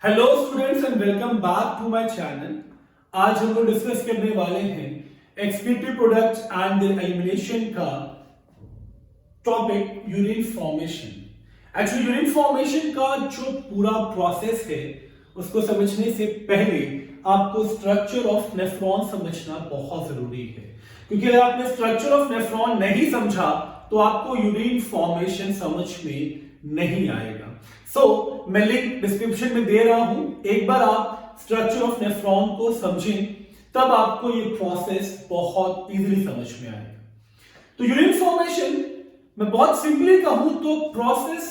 Hello students and welcome back to my channel. आज हम लोग डिस्कस करने वाले हैं excretory products and their elimination का topic urine formation. Actually urine formation का जो पूरा प्रोसेस है उसको समझने से पहले आपको स्ट्रक्चर ऑफ नेफ्रॉन समझना बहुत जरूरी है, क्योंकि अगर आपने स्ट्रक्चर ऑफ नेफ्रॉन नहीं समझा तो आपको यूरिन फॉर्मेशन समझ में नहीं आएगा। मैं लिंक डिस्क्रिप्शन में दे रहा हूं, एक बार आप स्ट्रक्चर ऑफ नेफ्रॉन को समझें तब आपको ये प्रोसेस बहुत इजीली समझ में आएगा। तो यूरिन फॉर्मेशन मैं बहुत सिंपली कहूं तो प्रोसेस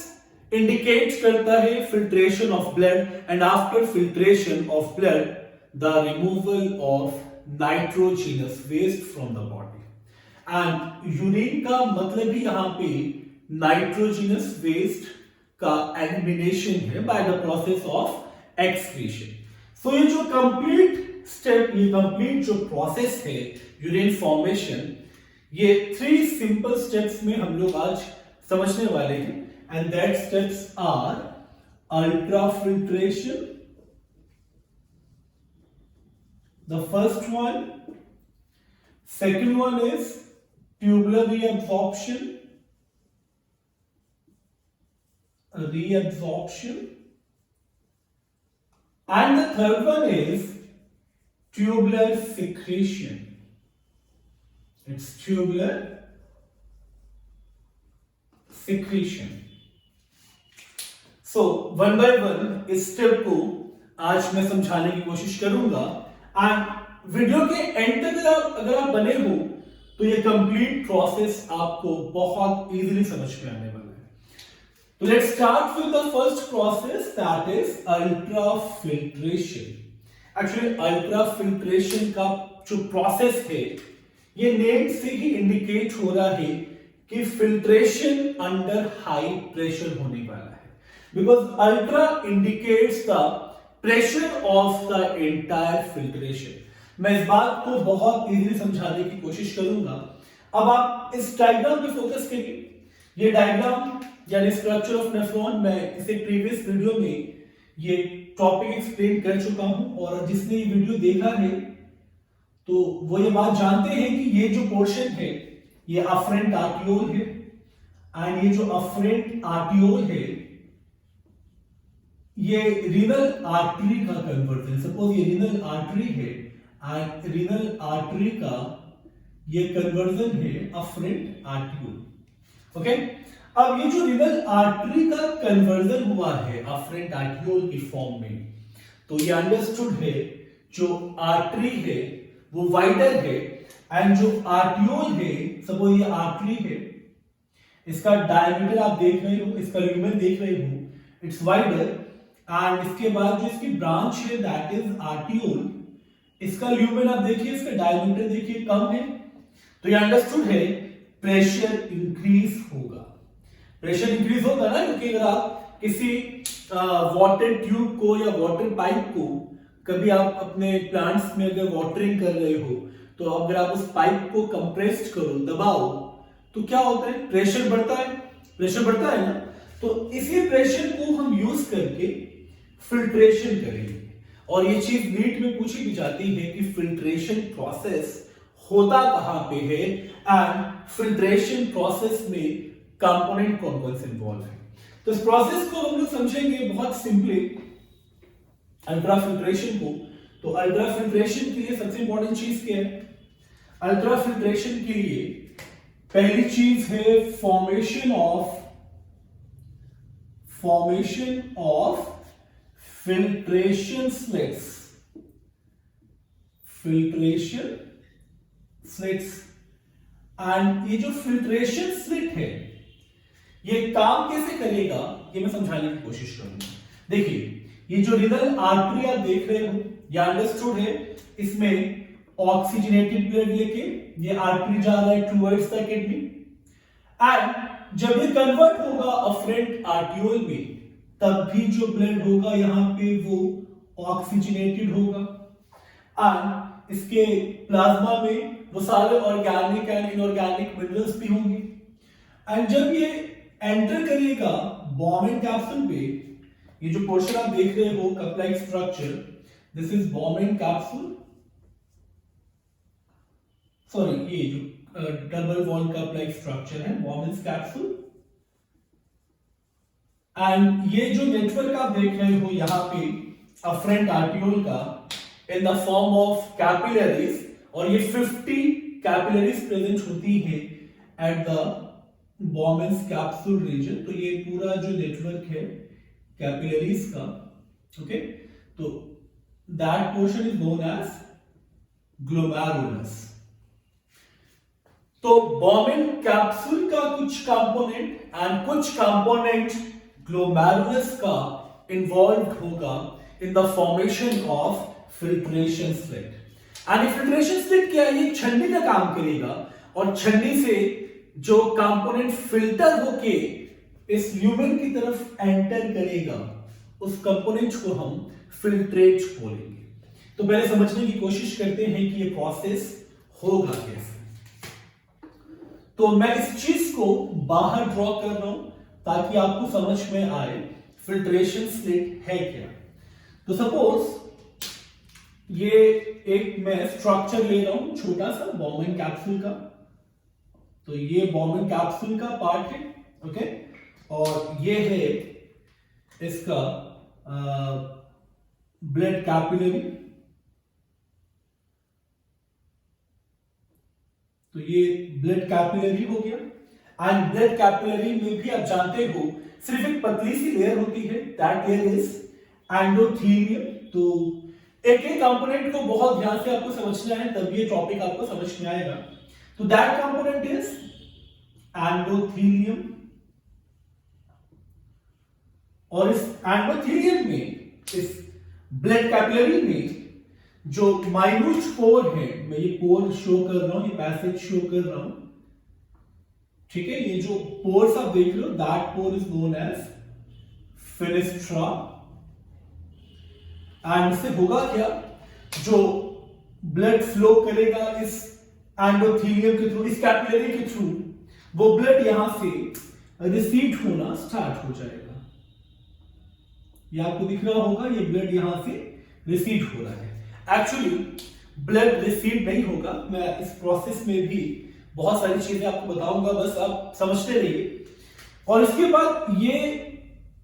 इंडिकेट करता है filtration of blood and after filtration of blood the removal of nitrogenous waste from the body. And urine का मतलब ही यहां पे नाइट्रोजिनस वेस्ट का एलिमिनेशन है by the process of excretion. So ये जो कंप्लीट स्टेप, ये कंप्लीट जो प्रोसेस है यूरिन फॉर्मेशन, ये 3 सिंपल स्टेप्स में हम लोग आज समझने वाले हैं। And that steps are ultrafiltration, the first one, second one is tubular reabsorption, and the third one is tubular secretion. It's tubular secretion. So one by one इस step को आज मैं समझाने की कोशिश करूंगा एंड वीडियो के एंड तक अगर आप बने हो तो ये कंप्लीट प्रोसेस आपको बहुत इजीली समझ में आने वाला है। So let's start with the first process, that is ultrafiltration. Actually ultrafiltration का जो प्रोसेस है ये नेम से ही इंडिकेट हो रहा है कि फिल्ट्रेशन अंडर हाई प्रेशर होने वाला है, because ultra indicates the pressure of the entire filtration. मैं इस बात को बहुत इजीली समझाने की कोशिश करूंगा। अब आप इस डायग्राम पे फोकस करिए। ये डायग्राम यानी स्ट्रक्चर ऑफ नेफ्रॉन, मैं इसे प्रीवियस वीडियो में ये टॉपिक एक्सप्लेन कर चुका हूं, और जिसने ये वीडियो देखा है तो वो ये बात जानते हैं कि ये जो पोर्शन है ये अफरेंट आर्टियोल है, एंड ये जो अफरेंट आर्टियोल है ये रीनल आर्टरी का कन्वर्जन। सपोज ये रीनल आर्टरी है एंड रीनल आर्टरी का ये कन्वर्जन है अफरेंट आर्टियोल। ओके, अब ये जो रीनल आर्टरी का कन्वर्जन हुआ है अफरेंट आर्टियोल की फॉर्म में, तो ये अंडरस्टूड है जो आर्टरी है वो वाइडर है, एंड जो आर्टियोल है, सपोज ये आर्टरी है, इसका डायमीटर आप देख रहे हो, इसका ल्यूमेन देख रहे हो, इट्स वाइडर, एंड इसके बाद जो इसकी ब्रांच है दैट इज आर्टियोल, इसका ल्यूमेन आप देखिए, इसका डायमीटर देखिए कम है, तो ये अंडरस्टूड है प्रेशर इंक्रीज होगा। प्रेशर इंक्रीज होगा ना, क्योंकि अगर आप किसी वाटर ट्यूब को या वाटर पाइप को कभी आप अपने प्लांट्स में अगर वाटरिंग कर रहे हो तो अगर आप उस पाइप को कंप्रेस्ड करो, दबाओ, तो क्या होता है, प्रेशर बढ़ता है। प्रेशर बढ़ता है ना, तो इसी प्रेशर को हम यूज करके फिल्ट्रेशन करेंगे। और ये चीज नीट में पूछी भी जाती है कि फिल्ट्रेशन प्रोसेस होता कहां पे है, एंड फिल्ट्रेशन प्रोसेस में कंपोनेंट कौन कौन से इन्वॉल्व है। तो इस प्रोसेस को हम लोग समझेंगे बहुत सिंपली, अल्ट्राफिल्ट्रेशन को। तो अल्ट्राफिल्ट्रेशन के लिए सबसे इंपॉर्टेंट चीज क्या है? अल्ट्राफिल्ट्रेशन के लिए पहली चीज है formation of filtration slits. Filtration slits, and ये जो फिल्ट्रेशन स्लिट है ये काम कैसे करेगा ये मैं समझाने की कोशिश करूंगा। देखिए, ये जो रीनल आर्टरी आप देख रहे हो, ये अंडरस्टूड है, इसमें ऑक्सीजनेटेड ब्लड लेके ये आर्टरी जा रहा है टुवर्ड्स द किडनी, एंड जब ये कन्वर्ट होगा अफरेंट आर्टियोल में तब भी जो ब्लड होगा यहां पे वो ऑक्सीजनेटेड होगा, एंड इसके प्लाज्मा में वो सारे ऑर्गेनिक एंड इनऑर्गेनिक मिनरल्स भी होंगे, एंड जब ये एंटर करेगा बॉम्बिंग कैप्सूल पे ये जो पोर्शन आप देख रहे हो cup like structure, this is bomb capsule, sorry ये जो double wall cup like structure है बॉम्ब कैप्सूल। एंड ये जो नेटवर्क आप देख रहे हो यहाँ पे अफरेंट आर्टियोल का in the form of capillaries, और ये 50 कैपिलरीज प्रेजेंट होती है at the Bowman capsule region. तो ये पूरा जो नेटवर्क है कैपिलरीज का, ओके, तो that portion is known as glomerulus. तो बॉम्ब कैप्सूल का कुछ कंपोनेंट एंड कुछ कंपोनेंट ग्लोमेरुलस का इन्वॉल्व होगा in the formation of filtration slit. And filtration slit क्या है? ये छन्नी का काम करेगा और छन्नी से जो कंपोनेंट फिल्टर होके इस ल्यूमेन की तरफ एंटर करेगा, उस कंपोनेंट को हम फिल्ट्रेट बोलेंगे। तो पहले समझने की कोशिश करते हैं कि ये प्रोसेस होगा कैसे। तो मैं इस चीज को बाहर ड्रॉ कर रहा हूं ताकि आपको समझ में आए फिल्ट्रेशन स्लिट है क्या। तो सपोज ये एक मैं स्ट्रक्चर ले रहा हूं छोटा सा बॉम्ब कैप्सूल का। तो ये बॉम्ब कैप्सूल का पार्ट है, ओके, और ये है इसका ब्लड कैपिलरी। तो ये ब्लड कैपिलरी हो गया। एंड ब्लड कैपिलरी में भी आप जानते हो सिर्फ एक पतली सी लेयर होती है, दैट लेयर इज एंडोथेलियम। तो एक एक कंपोनेंट को बहुत ध्यान से आपको समझना है, तब ये टॉपिक आपको समझ में आएगा। तो दैट कंपोनेंट इज एंडोथेलियम, और इस एंडोथेलियम में, इस ब्लड कैपिलरी में जो माइन्यूट पोर है, मैं ये पोर शो कर रहा हूं, ये पैसेज शो कर रहा हूं, ठीक है। ये जो पोर्स आप देख रहे हो, that pore is known as fenestra. And इससे होगा क्या? जो ब्लड फ्लो करेगा इस एंडोथेलियम के थ्रू, इस कैपिलरी के थ्रू, वो ब्लड यहां से रिसीड होना स्टार्ट हो जाएगा। ये आपको दिख रहा होगा, ये ब्लड यहां से रिसीड हो रहा है। एक्चुअली ब्लड रिसीड नहीं होगा, मैं इस प्रोसेस में भी बहुत सारी चीजें आपको बताऊंगा, बस आप समझते रहिए। और इसके बाद ये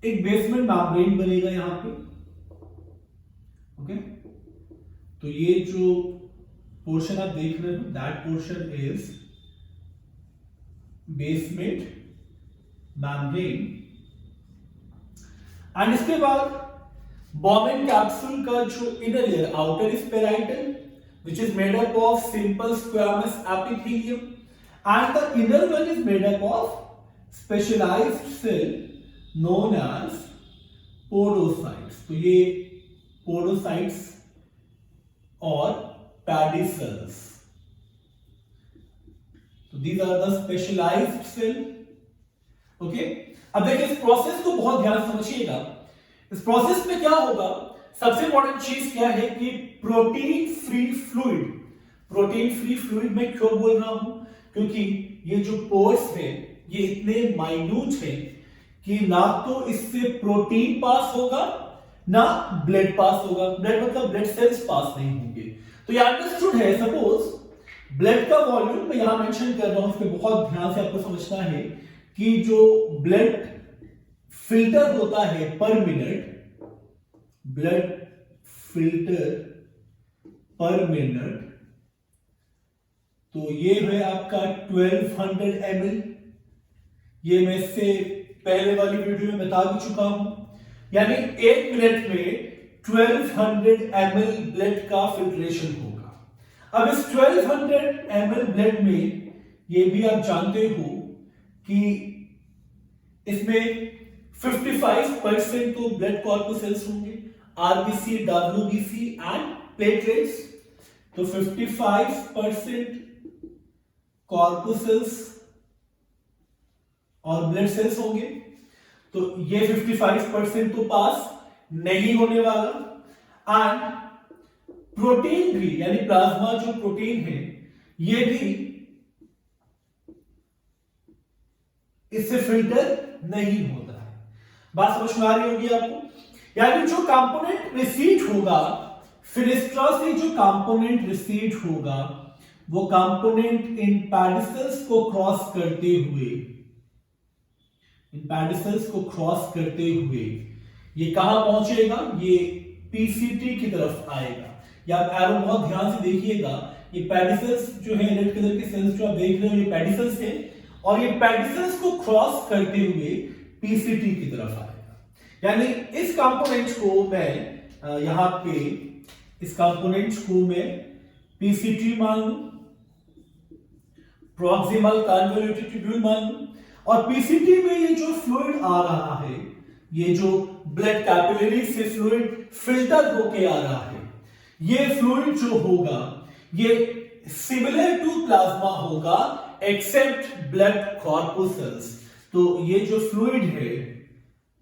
एक बेसमेंट मेम्ब्रेन बनेगा यहां पे, ओके। तो ये जो पोर्शन आप देख रहे हो, that portion is basement membrane. And इसके बाद बॉम्ब कैप्सूल का जो inner layer, outer is parietal, which is made up of simple squamous epithelium, and the inner one is made up of specialized cell known as podocytes. तो ये podocytes और pedicels. तो these are the specialized cell. Okay? अब देखिए इस process को बहुत ध्यान से समझिएगा। इस प्रोसेस में क्या होगा, सबसे इंपॉर्टेंट चीज क्या है कि protein free fluid. Protein free fluid में क्यों बोल रहा हूं? क्योंकि ये जो पोर्स है ये इतने माइन्यूट है कि ना तो इससे प्रोटीन पास होगा ना ब्लड पास होगा। ब्लड मतलब ब्लड सेल्स पास नहीं होंगे। तो ये अंडरस्टूड है। सपोज ब्लड का वॉल्यूम मैं यहां मेंशन कर रहा हूं, इसमें बहुत ध्यान से आपको समझना है कि जो ब्लड फिल्टर होता है पर मिनट, ब्लड फिल्टर पर मिनट, तो ये है आपका 1200 ml। ये मैं इससे पहले वाली वीडियो में बता भी चुका हूं, यानी 1 मिनट में 1200 ml ब्लड का फिल्ट्रेशन होगा। अब इस 1200 ml ब्लड में ये भी आप जानते हो कि इसमें 55% तो ब्लड कॉर्पुसेल्स होंगे, आरबीसी, डब्ल्यूबीसी एंड प्लेटलेट्स। तो 55% कॉर्पुसेल्स और ब्लड सेल्स होंगे। तो ये 55% तो पास नहीं होने वाला। एंड प्रोटीन भी, यानी प्लाज्मा जो प्रोटीन है ये भी इससे फिल्टर नहीं होता है। बात समझ में आ रही होगी आपको? यानी जो कंपोनेंट रिसीट होगा फिनेस्ट्रा से, जो कंपोनेंट रिसीट होगा वो कंपोनेंट इन पेडिसल्स को क्रॉस करते हुए, इन पेडिसल्स को क्रॉस करते हुए ये कहां पहुंचेगा? ये पीसीटी की तरफ आएगा। या आप एरो बहुत ध्यान से देखिएगा, ये पेडिसल्स जो है, रेड कलर के सेल्स जो आप देख रहे हो ये पेडिसल्स है, और ये पेडिसल्स को क्रॉस करते हुए पीसीटी की तरफ आएगा। यानी इस कंपोनेंट को मैं यहां पे, इस कंपोनेंट को मैं पीसीटी मान लूं, प्रॉक्सिमल कन्वोल्यूटेड ट्यूब्यूल मान लूं, और पीसीटी में ये जो फ्लूइड आ रहा है, ये जो ब्लड कैपिलरी से फ्लूइड फिल्टर होके आ रहा है, ये फ्लूइड जो होगा ये सिमिलर टू प्लाज्मा होगा एक्सेप्ट ब्लड कॉर्पुसल्स। तो ये जो फ्लूइड है,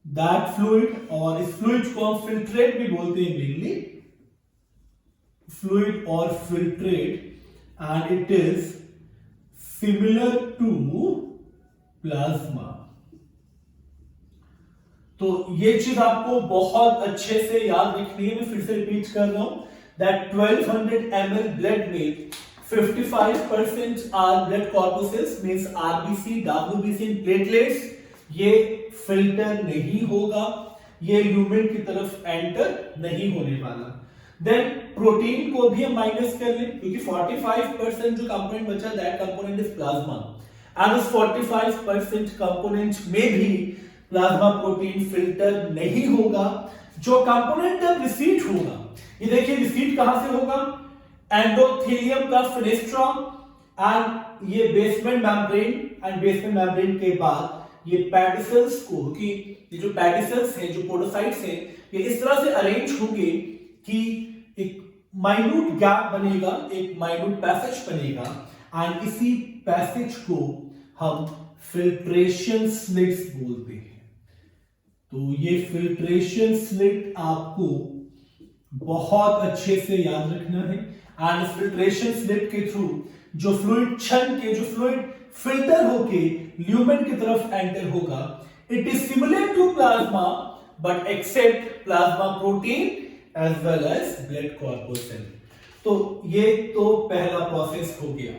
दैट फ्लूइड, और इस फ्लूइड को हम फिल्ट्रेट भी बोलते हैं मेनली, फ्लूइड और filtrate, and it is similar to plasma. तो ये चीज आपको बहुत अच्छे से याद रखनी है। मैं फिर से रिपीट कर रहा हूं दैट 1200 ml ब्लड में 55% are blood corpuscles means RBC, WBC and platelets, ये फिल्टर नहीं होगा, ये ल्यूमेन की तरफ एंटर नहीं होने वाला। देन प्रोटीन को भी हम माइनस कर लें, क्योंकि 45% जो कंपोनेंट बचा that component is plasma, and उस 45% कंपोनेंट में भी प्लाज्मा प्रोटीन फिल्टर नहीं होगा। जो कंपोनेंट जब रिसीट होगा, ये देखिए रिसीट कहां से होगा? एंडोथेलियम का फेनेस्ट्रा एंड ये basement membrane, and basement membrane के बाद ये पेडिसल्स को, कि ये जो पेडिसल्स हैं, जो पोडोसाइट्स हैं, ये इस तरह से अरेंज होंगे कि एक माइन्यूट गैप बनेगा, एक माइन्यूट पैसेज बनेगा, एंड इसी पैसेज को हम फिल्ट्रेशन स्लिट्स बोलते हैं। तो ये फिल्ट्रेशन स्लिट आपको बहुत अच्छे से याद रखना है, एंड फिल्ट्रेशन स्लिट के थ्रू जो फ्लूइड छन के, जो फ्लूइड फिल्टर होके ल्यूमेन की तरफ एंटर होगा, it is similar to plasma but except plasma protein as well as blood corpuscle. तो ये तो पहला प्रोसेस हो गया।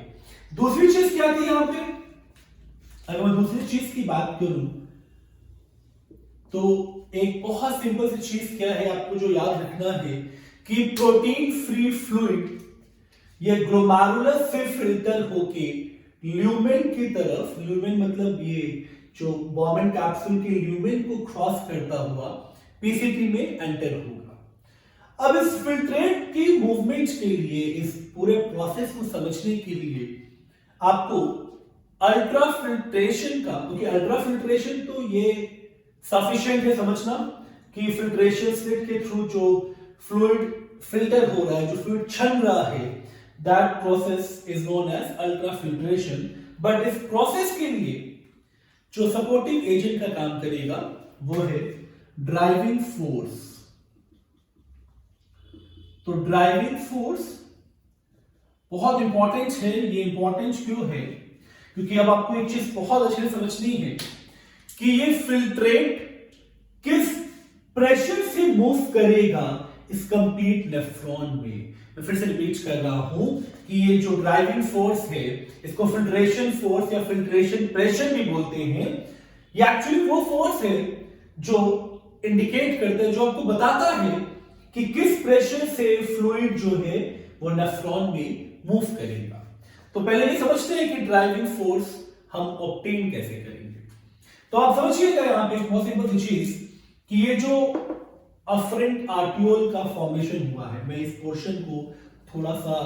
दूसरी चीज क्या थी यहां पे? अगर मैं दूसरी चीज की बात करूं तो एक बहुत सिंपल सी चीज क्या है आपको जो याद रखना है कि प्रोटीन फ्री फ्लूइड ये ग्लोमेरुलस से फिल्टर होके ल्यूमेन की तरफ, ल्यूमेन मतलब ये जो बॉमन कैप्सूल के ल्यूमेन को क्रॉस करता हुआ पीसीटी में एंटर होगा। अब इस फिल्ट्रेट की मूवमेंट के लिए, इस पूरे प्रोसेस को समझने के लिए आपको अल्ट्रा फिल्ट्रेशन का, क्योंकि अल्ट्रा फिल्ट्रेशन तो ये सफिशिएंट है समझना कि फिल्ट्रेशन स्लिट के थ्रू जो फ्लूइड फिल्टर हो रहा है, जो फ्लूइड छन रहा है, that process is known as ultra filtration. But इस प्रोसेस के लिए जो सपोर्टिंग एजेंट का काम करेगा वो है ड्राइविंग फोर्स। तो ड्राइविंग फोर्स बहुत इंपॉर्टेंट है। ये इंपॉर्टेंट क्यों है? क्योंकि अब आपको एक चीज बहुत अच्छे से समझनी है कि ये फिल्ट्रेट किस प्रेशर से मूव करेगा इस कंप्लीट नेफ्रॉन में। मैं फिर से रिपीट कर रहा हूं कि ये जो ड्राइविंग फोर्स है, इसको फिल्ट्रेशन फोर्स या फिल्ट्रेशन प्रेशर भी बोलते हैं। ये एक्चुअली वो फोर्स है जो इंडिकेट करता है, जो आपको बताता है कि किस प्रेशर से फ्लूइड जो है वो नेफ्रॉन में मूव करेगा। तो पहले ये समझते हैं कि ड्राइविंग फोर्स हम ऑब्टेन कैसे करेंगे। तो आप समझिएगा यहां पे बहुत सिंपल सी चीज कि ये जो अफरेंट आर्टियोल का फॉर्मेशन हुआ है, मैं इस पोर्शन को थोड़ा सा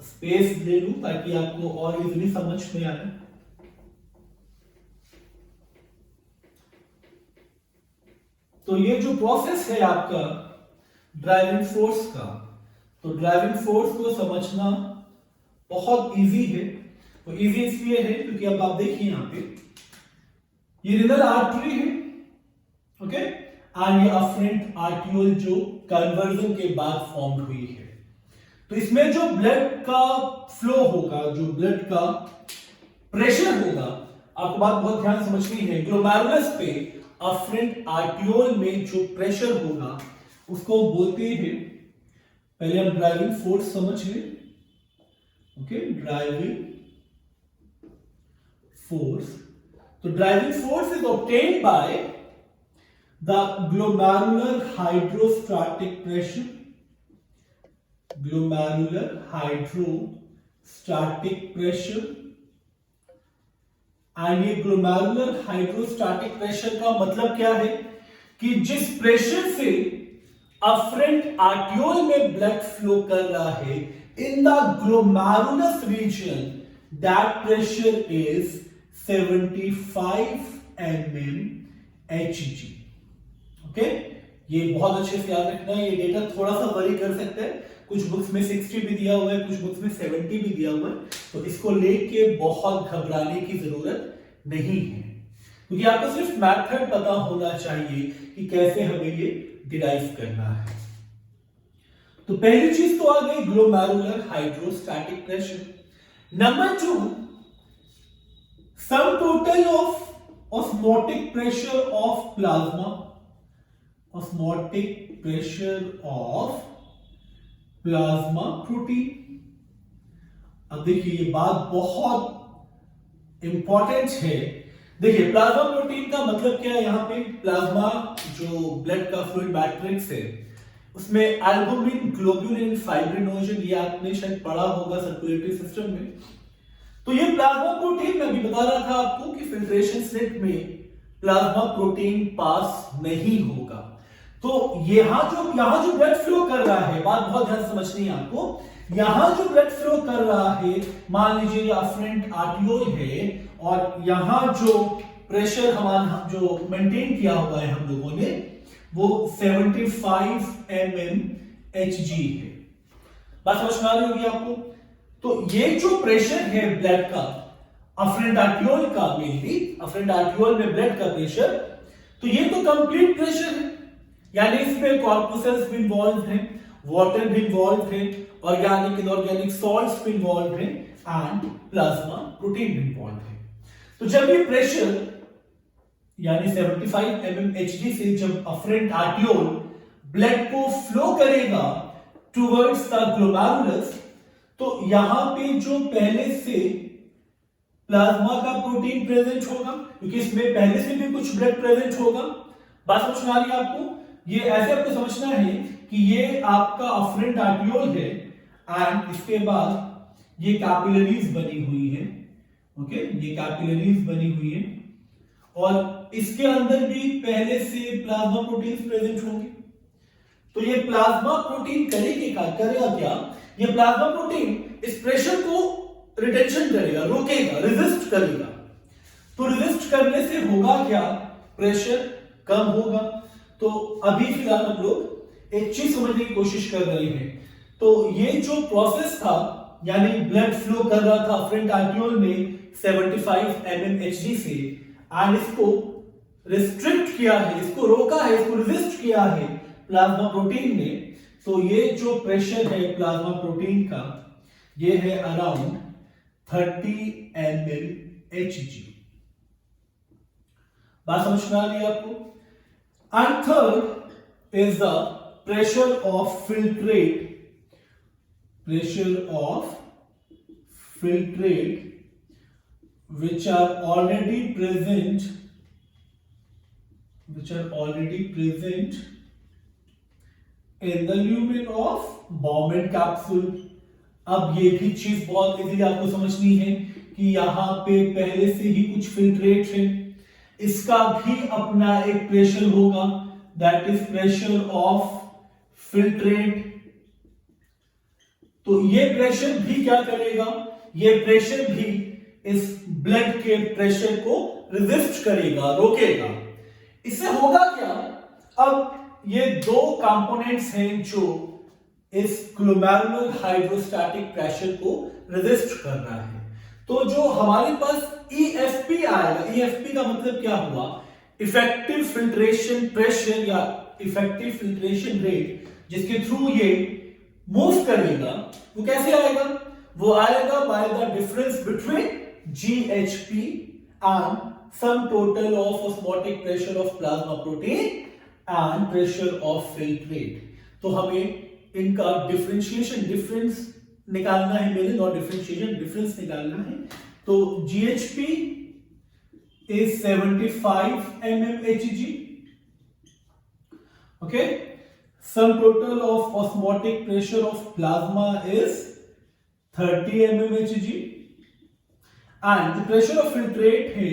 स्पेस दे लूं ताकि आपको और इजीली समझ में आए। तो ये जो प्रोसेस है आपका ड्राइविंग फोर्स का, तो ड्राइविंग फोर्स को समझना बहुत इजी है। तो इजी इसलिए है क्योंकि अब आप देखिए यहां पे ये रीनल आर्टरी है, ओके, एंड ये अफरेंट आर्टियोल जो कन्वर्जन के बाद फॉर्म हुई है। तो इसमें जो ब्लड का फ्लो होगा, जो ब्लड का प्रेशर होगा, आपको बात बहुत ध्यान समझनी है, ग्लोमेरुलस पे अफरेंट आर्टियोल में जो प्रेशर होगा उसको बोलते हैं, पहले हम ड्राइविंग फोर्स समझ लें। Okay, driving force. तो driving force is obtained by the glomerular hydrostatic pressure, glomerular hydrostatic pressure. And ये ग्लोमेरुलर हाइड्रोस्टैटिक प्रेशर का मतलब क्या है कि जिस प्रेशर से अफरेंट आर्टियोल में ब्लड फ्लो कर रहा है in the glomerulus region, that pressure is 75 mm Hg। Okay, ये बहुत अच्छे से याद रखना है। ये डेटा थोड़ा सा वरी कर सकता है, कुछ बुक्स में 60 भी दिया हुआ है, कुछ बुक्स में 70 भी दिया हुआ है, तो इसको लेके बहुत घबराने की जरूरत नहीं है, क्योंकि आपको सिर्फ मेथड पता होना चाहिए कि कैसे हमें ये डिराइव करना है। तो पहली चीज तो आ गई glomerular hydrostatic pressure. Number 2, sum total of osmotic pressure of plasma, osmotic pressure of plasma protein. अब देखिए ये बात बहुत इंपॉर्टेंट है। देखिए प्लाज्मा प्रोटीन का मतलब क्या है, यहां पे प्लाज्मा जो ब्लड का फ्लूइड मैट्रिक्स है उसमें एल्बुमिन, ग्लोबुलिन, फाइब्रिनोजन, ये आपने शायद पढ़ा होगा सर्कुलेटरी सिस्टम में। तो ये प्लाज्मा प्रोटीन मैं भी बता रहा था आपको कि फिल्ट्रेशन स्लिट में प्लाज्मा प्रोटीन पास नहीं होगा। तो यहां जो ब्लड फ्लो कर रहा है, बात बहुत ध्यान से समझनी है आपको, यहां जो ब्लड फ्लो कर रहा है, मान लीजिए ये अफरेंट आर्टियोल है और यहां जो प्रेशर हमारा जो मेंटेन किया हुआ है हम लोगों ने वो 75 mm Hg है। बात समझ में आ रही होगी आपको। तो ये जो प्रेशर है ब्लड का अफरेंट आर्टियोल का, मेनली अफरेंट आर्टियोल में ब्लड का प्रेशर, तो ये तो कंप्लीट प्रेशर है, यानी इसमें कॉर्पुसेल्स भी इन्वॉल्व हैं, वाटर भी इन्वॉल्व है, ऑर्गेनिक इनऑर्गेनिक सॉल्ट्स भी इन्वॉल्व हैं एंड प्लाज्मा प्रोटीन भी इन्वॉल्व है। तो जब ये प्रेशर यानी 75 mm Hg से जब अफरेंट आर्टियोल ब्लड को फ्लो करेगा टुवर्ड्स द ग्लोमेरुलस, तो यहां पे जो पहले से प्लाज्मा का प्रोटीन प्रेजेंट होगा, क्योंकि इसमें पहले से भी कुछ ब्लड प्रेजेंट होगा। बात समझ में आ रही है आपको। ये ऐसे आपको समझना है कि ये आपका अफरेंट आर्टियोल है एंड इसके बाद ये कैपिलरीज बनी हुई है। ओके, ये कैपिलरीज बनी हुई है और इसके अंदर भी पहले से प्लाज्मा प्रोटीन प्रेजेंट होंगे। तो ये प्लाज्मा प्रोटीन करेगा क्या, ये प्लाज्मा प्रोटीन इस प्रेशर को रिटेंशन करेगा, रोकेगा, रेजिस्ट करेगा। तो रेजिस्ट करने से होगा क्या, प्रेशर कम होगा। तो अभी फिलहाल हम लोग एक चीज समझने की कोशिश कर रहे हैं। तो ये जो प्रोसेस था, यानी ब्लड फ्लो कर रहा था अफरेंट आर्टियोल में 75 mm Hg से, एंड इसको रिस्ट्रिक्ट किया है, इसको रोका है, इसको रेजिस्ट किया है प्लाज्मा प्रोटीन ने। तो ये जो प्रेशर है प्लाज्मा प्रोटीन का, ये है अराउंड 30 ml Hg। बात समझ में आ रही है आपको। And third is the pressure of filtrate, pressure of filtrate which are already present in the lumen of Bowman capsule। अब ये भी चीज बहुत इजीली आपको समझनी है कि यहाँ पे पहले से ही कुछ फिल्ट्रेट है, इसका भी अपना एक प्रेशर होगा, that is pressure of filtrate. तो ये प्रेशर भी क्या करेगा, ये प्रेशर भी इस ब्लड के प्रेशर को रेजिस्ट करेगा, रोकेगा। इससे होगा क्या, अब ये दो कंपोनेंट्स हैं जो इस ग्लोमेरुलर हाइड्रोस्टैटिक प्रेशर को रेजिस्ट कर रहा है। तो जो हमारे पास EFP आएगा, EFP का मतलब क्या हुआ, इफेक्टिव फिल्ट्रेशन प्रेशर या इफेक्टिव फिल्ट्रेशन रेट, जिसके थ्रू ये मूव करेगा, वो कैसे आएगा, वो आएगा by the difference between GHP and sum total of osmotic pressure of plasma protein and pressure of filtrate. तो हमें इनका डिफरेंशिएशन डिफरेंस निकालना है, मेरे नॉट डिफरेंशिएशन डिफरेंस निकालना है. तो GHP is 75 mmHg. Okay, sum total of osmotic pressure of plasma is 30 mmHg and the pressure of filtrate है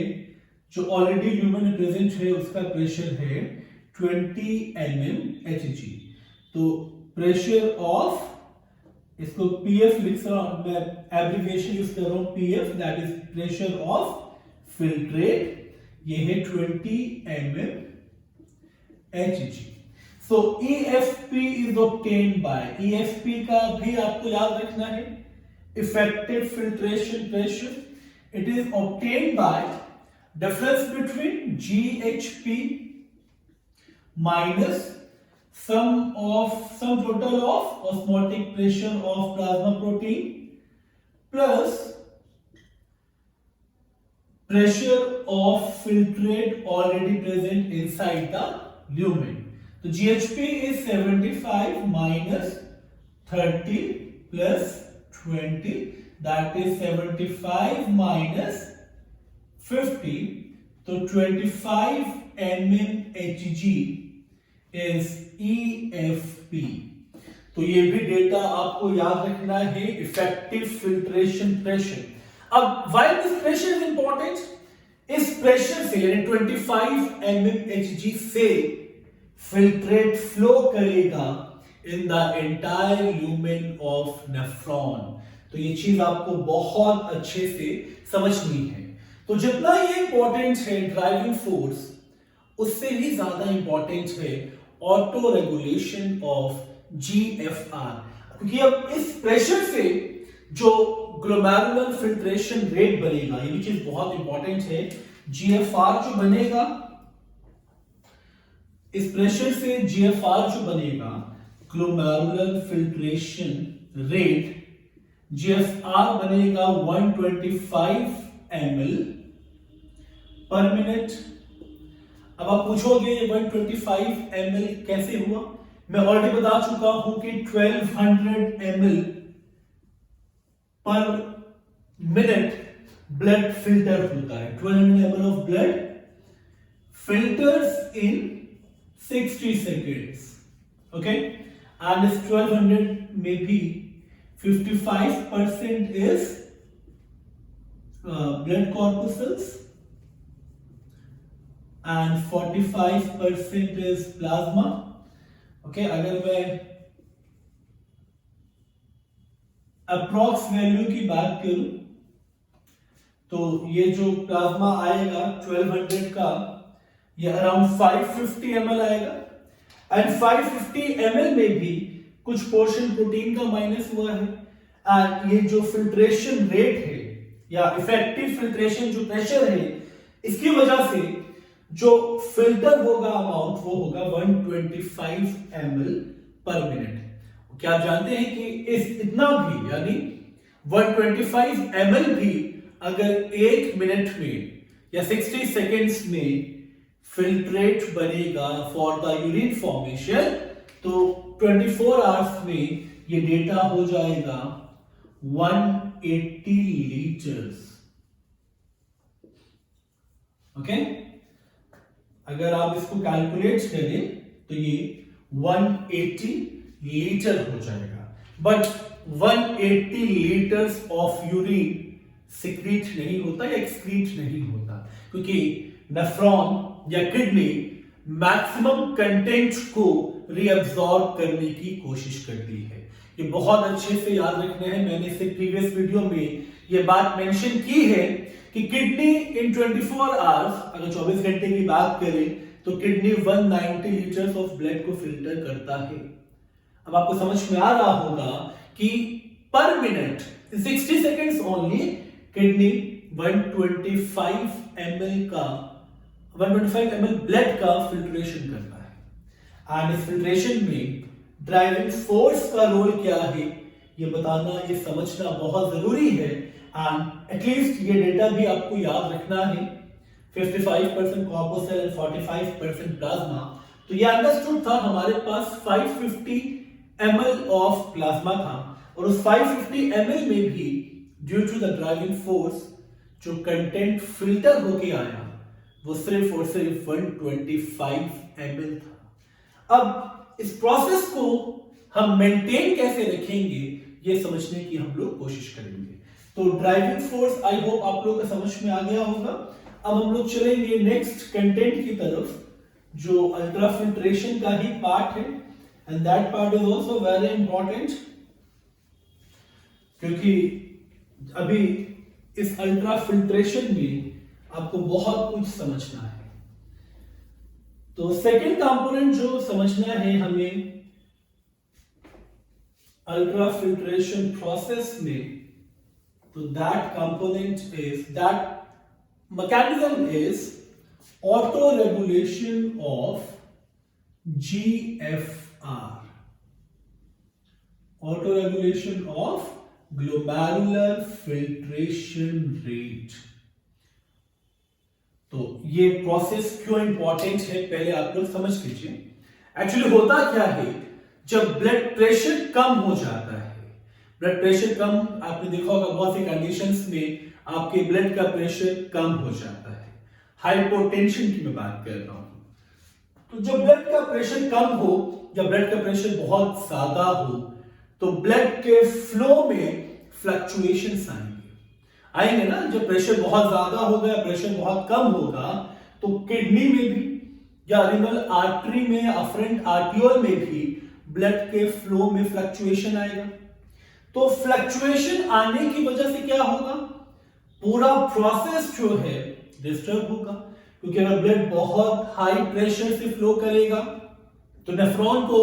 जो ऑलरेडी ल्यूमेन में प्रेजेंट है उसका प्रेशर है 20 mmHg. तो प्रेशर ऑफ इसको PF लिख रहा हूं मैं, एब्रिविएशन यूज कर रहा हूं PF, that is pressure of filtrate, ये है 20 mmHg. So EFP is obtained by, EFP का भी आपको याद रखना है, effective filtration pressure. It is obtained by difference between GHP minus sum total of osmotic pressure of plasma protein plus pressure of filtrate already present inside the lumen. So GHP is 75 minus 30 plus 20, that is 75 minus 50, so 25 mmHg is EFP. तो ये भी data आपको याद रखना है, effective filtration pressure. अब why this pressure is important, इस pressure से यानी 25 mmHg से फिल्ट्रेट फ्लो करेगा in the entire lumen of nephron. तो ये चीज आपको बहुत अच्छे से समझनी है. तो जितना ये इंपॉर्टेंट है ड्राइविंग फोर्स, उससे भी ज्यादा इंपॉर्टेंट है ऑटो रेगुलेशन ऑफ GFR, क्योंकि अब इस प्रेशर से जो ग्लोमेरुलर फिल्ट्रेशन रेट बनेगा, ये भी चीज बहुत इंपॉर्टेंट है. GFR जो बनेगा, इस प्रेशर से GFR जो बनेगा, ग्लोमेरुलर फिल्ट्रेशन रेट, GFR बनेगा 125 ml पर मिनट. अब आप पूछोगे 125 ml कैसे हुआ, मैं ऑलरेडी बता चुका हूं कि 1200 ml पर मिनट ब्लड फिल्टर होता है. 1200 ml of blood filters in 60 seconds. Okay, and this 1200 में भी 55% is blood corpuscles and 45% is plasma. Okay, अगर मैं अप्रॉक्स वैल्यू की बात करूं तो ये जो प्लाज्मा आएगा 1200 का, ये अराउंड 550 ml आएगा. एंड 550 ml में भी कुछ पोर्शन प्रोटीन का माइनस हुआ है. एंड ये जो फिल्ट्रेशन रेट है या इफेक्टिव फिल्ट्रेशन जो प्रेशर है, इसकी वजह से जो फिल्टर होगा अमाउंट वो होगा 125 ml पर मिनट. क्या आप जानते हैं कि इस इतना भी यानी 125 ml भी अगर 1 मिनट में या 60 सेकेंड्स में फिल्ट्रेट बनेगा फॉर द यूरिन फॉर्मेशन, तो 24 आवर्स में ये डेटा हो जाएगा 180 लीटर्स. ओके, अगर आप इसको कैलकुलेट करें तो ये 180 लीटर हो जाएगा. But 180 litres of urine secrete नहीं होता या एक्सक्रीट नहीं होता, क्योंकि नेफ्रॉन या किडनी मैक्सिमम कंटेंट को रीअब्सॉर्ब करने की कोशिश करती है. ये बहुत अच्छे से याद रखना है. मैंने इससे प्रीवियस वीडियो में ये बात मेंशन की है कि किडनी इन 24 आवर्स, अगर 24 घंटे की बात करें तो किडनी 190 लीटर्स ऑफ ब्लड को फिल्टर करता है. अब आपको समझ में आ रहा होगा कि पर minute 60 seconds only kidney 125 ml blood का फिल्ट्रेशन करता है. एंड इस फिल्ट्रेशन में ड्राइविंग फोर्स का रोल क्या है ये बताना, ये समझना बहुत जरूरी है. एंड एटलीस्ट ये डेटा भी आपको याद रखना है 55% कॉर्पोसेल एंड 45% प्लाज्मा। तो ये अंडरस्टूड था, हमारे पास 550 ml ऑफ प्लाज्मा था और उस 550 ml में भी due to the driving force जो कंटेंट फिल्टर होके आया वो सिर्फ और सिर्फ 125 ml था। अब इस प्रोसेस को हम मेंटेन कैसे रखेंगे ये समझने की हम लोग कोशिश करेंगे। तो ड्राइविंग फोर्स आई होप आप लोग को समझ में आ गया होगा। अब हम लोग चलेंगे नेक्स्ट कंटेंट की तरफ जो अल्ट्राफिल्ट्रेशन का ही पार्ट है and that part is also very important, क्योंकि अभी इस अल्ट्राफिल्ट्रेशन में आपको बहुत कुछ समझना है। तो सेकंड कंपोनेंट जो समझना है हमें अल्ट्राफिल्ट्रेशन प्रोसेस में, तो that component is that mechanism is auto regulation of GFR, auto regulation of glomerular filtration rate। तो ये प्रोसेस क्यों इंपॉर्टेंट है पहले आप लोग समझ लीजिए। एक्चुअली होता क्या है, जब ब्लड प्रेशर कम हो जाता है, ब्लड प्रेशर कम, आपने देखा होगा बहुत सी कंडीशंस में आपके ब्लड का प्रेशर कम हो जाता है, हाइपोटेंशन की मैं बात कर रहा हूं। तो जब ब्लड का प्रेशर कम हो, जब ब्लड का प्रेशर बहुत ज्यादा हो, तो ब्लड के फ्लो में फ्लक्चुएशंस आएंगे ना। जब प्रेशर बहुत ज्यादा होगा, प्रेशर बहुत कम होगा, तो किडनी में भी या रीनल आर्टरी में, अफरेंट आर्टियोल में भी ब्लड के फ्लो में फ्लक्चुएशन आएगा। तो फ्लक्चुएशन आने की वजह से क्या होगा, पूरा प्रोसेस जो है डिस्टर्ब होगा, क्योंकि अगर ब्लड बहुत हाई प्रेशर से फ्लो करेगा तो नेफ्रॉन को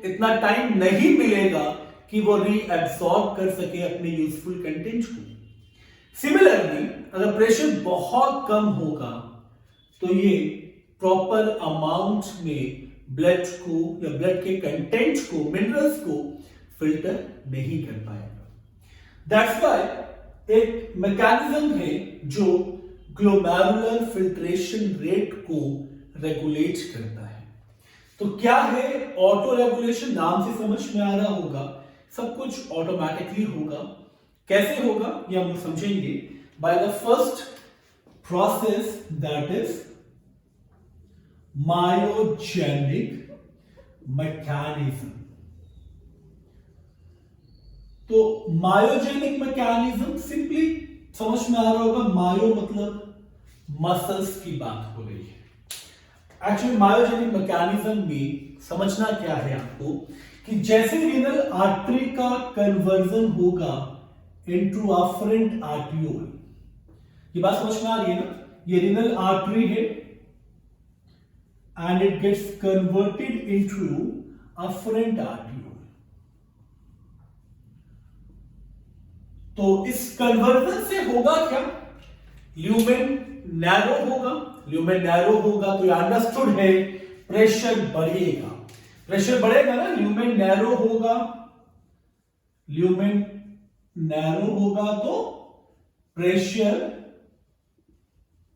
इतना टाइम नहीं मिलेगा कि वो रीएब्सॉर्ब कर सके अपने यूजफुल कंटेंट को। सिमिलरली अगर प्रेशर बहुत कम होगा तो ये प्रॉपर अमाउंट में ब्लड को या ब्लड के कंटेंट को, मिनरल्स को फिल्टर नहीं कर पाएगा। दैट्स व्हाई एक मैकेनिज्म है जो ग्लोमेरुलर फिल्ट्रेशन रेट को रेगुलेट करता है। तो क्या है ऑटो रेगुलेशन, नाम से समझ में आ रहा होगा, सब कुछ ऑटोमेटिकली होगा। कैसे होगा ये हम समझेंगे by the first process that is myogenic mechanism. तो मायोजेनिक मैकेनिज्म सिंपली समझ में आ रहा होगा, मायो मतलब मसल्स की बात हो रही है। एक्चुअली मायोजेनिक मैकेनिज्म में समझना क्या है आपको कि जैसे रीनल आर्टरी का कन्वर्जन होगा इनटू अफरेंट आर्टियोल, ये बात समझ में आ रही है ना, ये रीनल आर्टरी है and it gets converted into afferent arteriole. तो इस कन्वर्जन से होगा क्या, ल्यूमेन नैरो होगा। ल्यूमेन नैरो होगा तो ये अंडरस्टूड है, प्रेशर बढ़ेगा, प्रेशर बढ़ेगा ना, ल्यूमेन नैरो होगा, ल्यूमेन नैरो होगा तो प्रेशर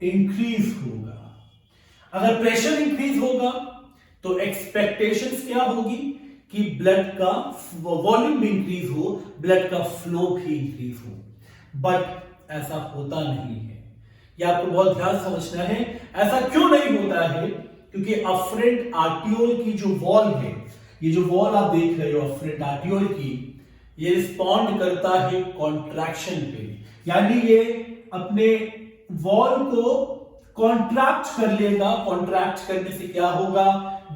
इंक्रीज होगा। अगर प्रेशर इंक्रीज होगा तो एक्सपेक्टेशंस क्या होगी कि ब्लड का वॉल्यूम भी इंक्रीज हो, ब्लड का फ्लो भी इंक्रीज हो, बट ऐसा होता नहीं है। यह आपको बहुत ध्यान समझना है। ऐसा क्यों नहीं होता है, क्योंकि अफरेंट आर्टियोल की जो वॉल है, ये जो वॉल आप देख रहे हो अफरेंट आर्टियोल की, ये रिस्पॉन्ड करता है कॉन्ट्रैक्शन पे, यानी ये अपने वॉल को कॉन्ट्रैक्ट कर लेगा। कॉन्ट्रैक्ट करने से क्या होगा,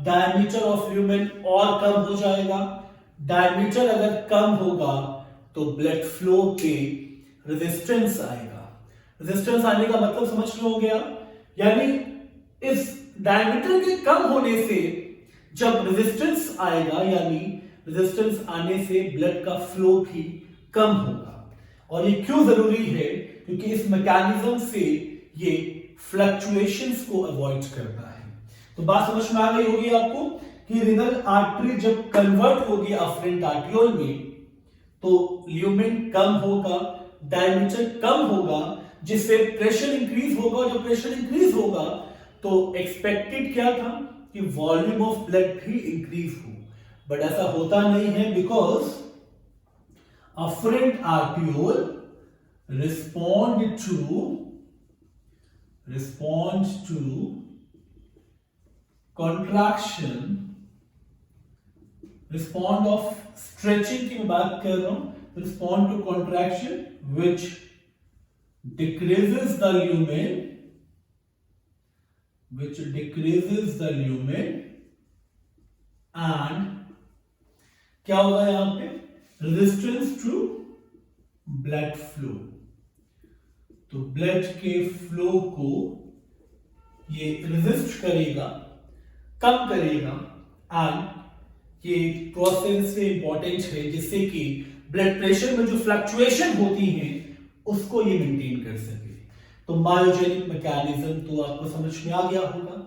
डायमीटर ऑफ ल्यूमेन और कम हो जाएगा। डायमीटर अगर कम होगा तो ब्लड फ्लो पे रेजिस्टेंस आएगा। रेजिस्टेंस आने का मतलब समझ लो गया, यानी इस डायमीटर के कम होने से जब रेजिस्टेंस आएगा, यानी रेजिस्टेंस आने से ब्लड का फ्लो भी कम होगा। और ये क्यों जरूरी है, क्योंकि इस मैकेनिज्म से ये फ्लक्चुएशंस को अवॉइड करता है। तो बात समझ में आ गई होगी आपको कि रीनल आर्टरी जब कन्वर्ट होगी अफरेंट आर्टियोल में तो ल्यूमेन कम होगा, डायमीटर कम होगा, जिससे प्रेशर इंक्रीज होगा। जो प्रेशर इंक्रीज होगा तो एक्सपेक्टेड क्या था कि वॉल्यूम ऑफ ब्लड भी इंक्रीज हो, बट ऐसा होता नहीं है, because afferent arteriole respond to contraction, respond of stretching की मैं बात कर रहा हूं, respond to contraction which decreases the lumen and क्या होगा यहां पे resistance to blood flow। तो ब्लड के फ्लो को ये रेजिस्ट करेगा, कम करेगा, एंड ये प्रोसेस से इंपॉर्टेंट है जिससे कि ब्लड प्रेशर में जो फ्लक्चुएशन होती है उसको ये मेंटेन कर सके। तो मायोजेनिक मैकेनिज्म तो आपको समझ में आ गया होगा।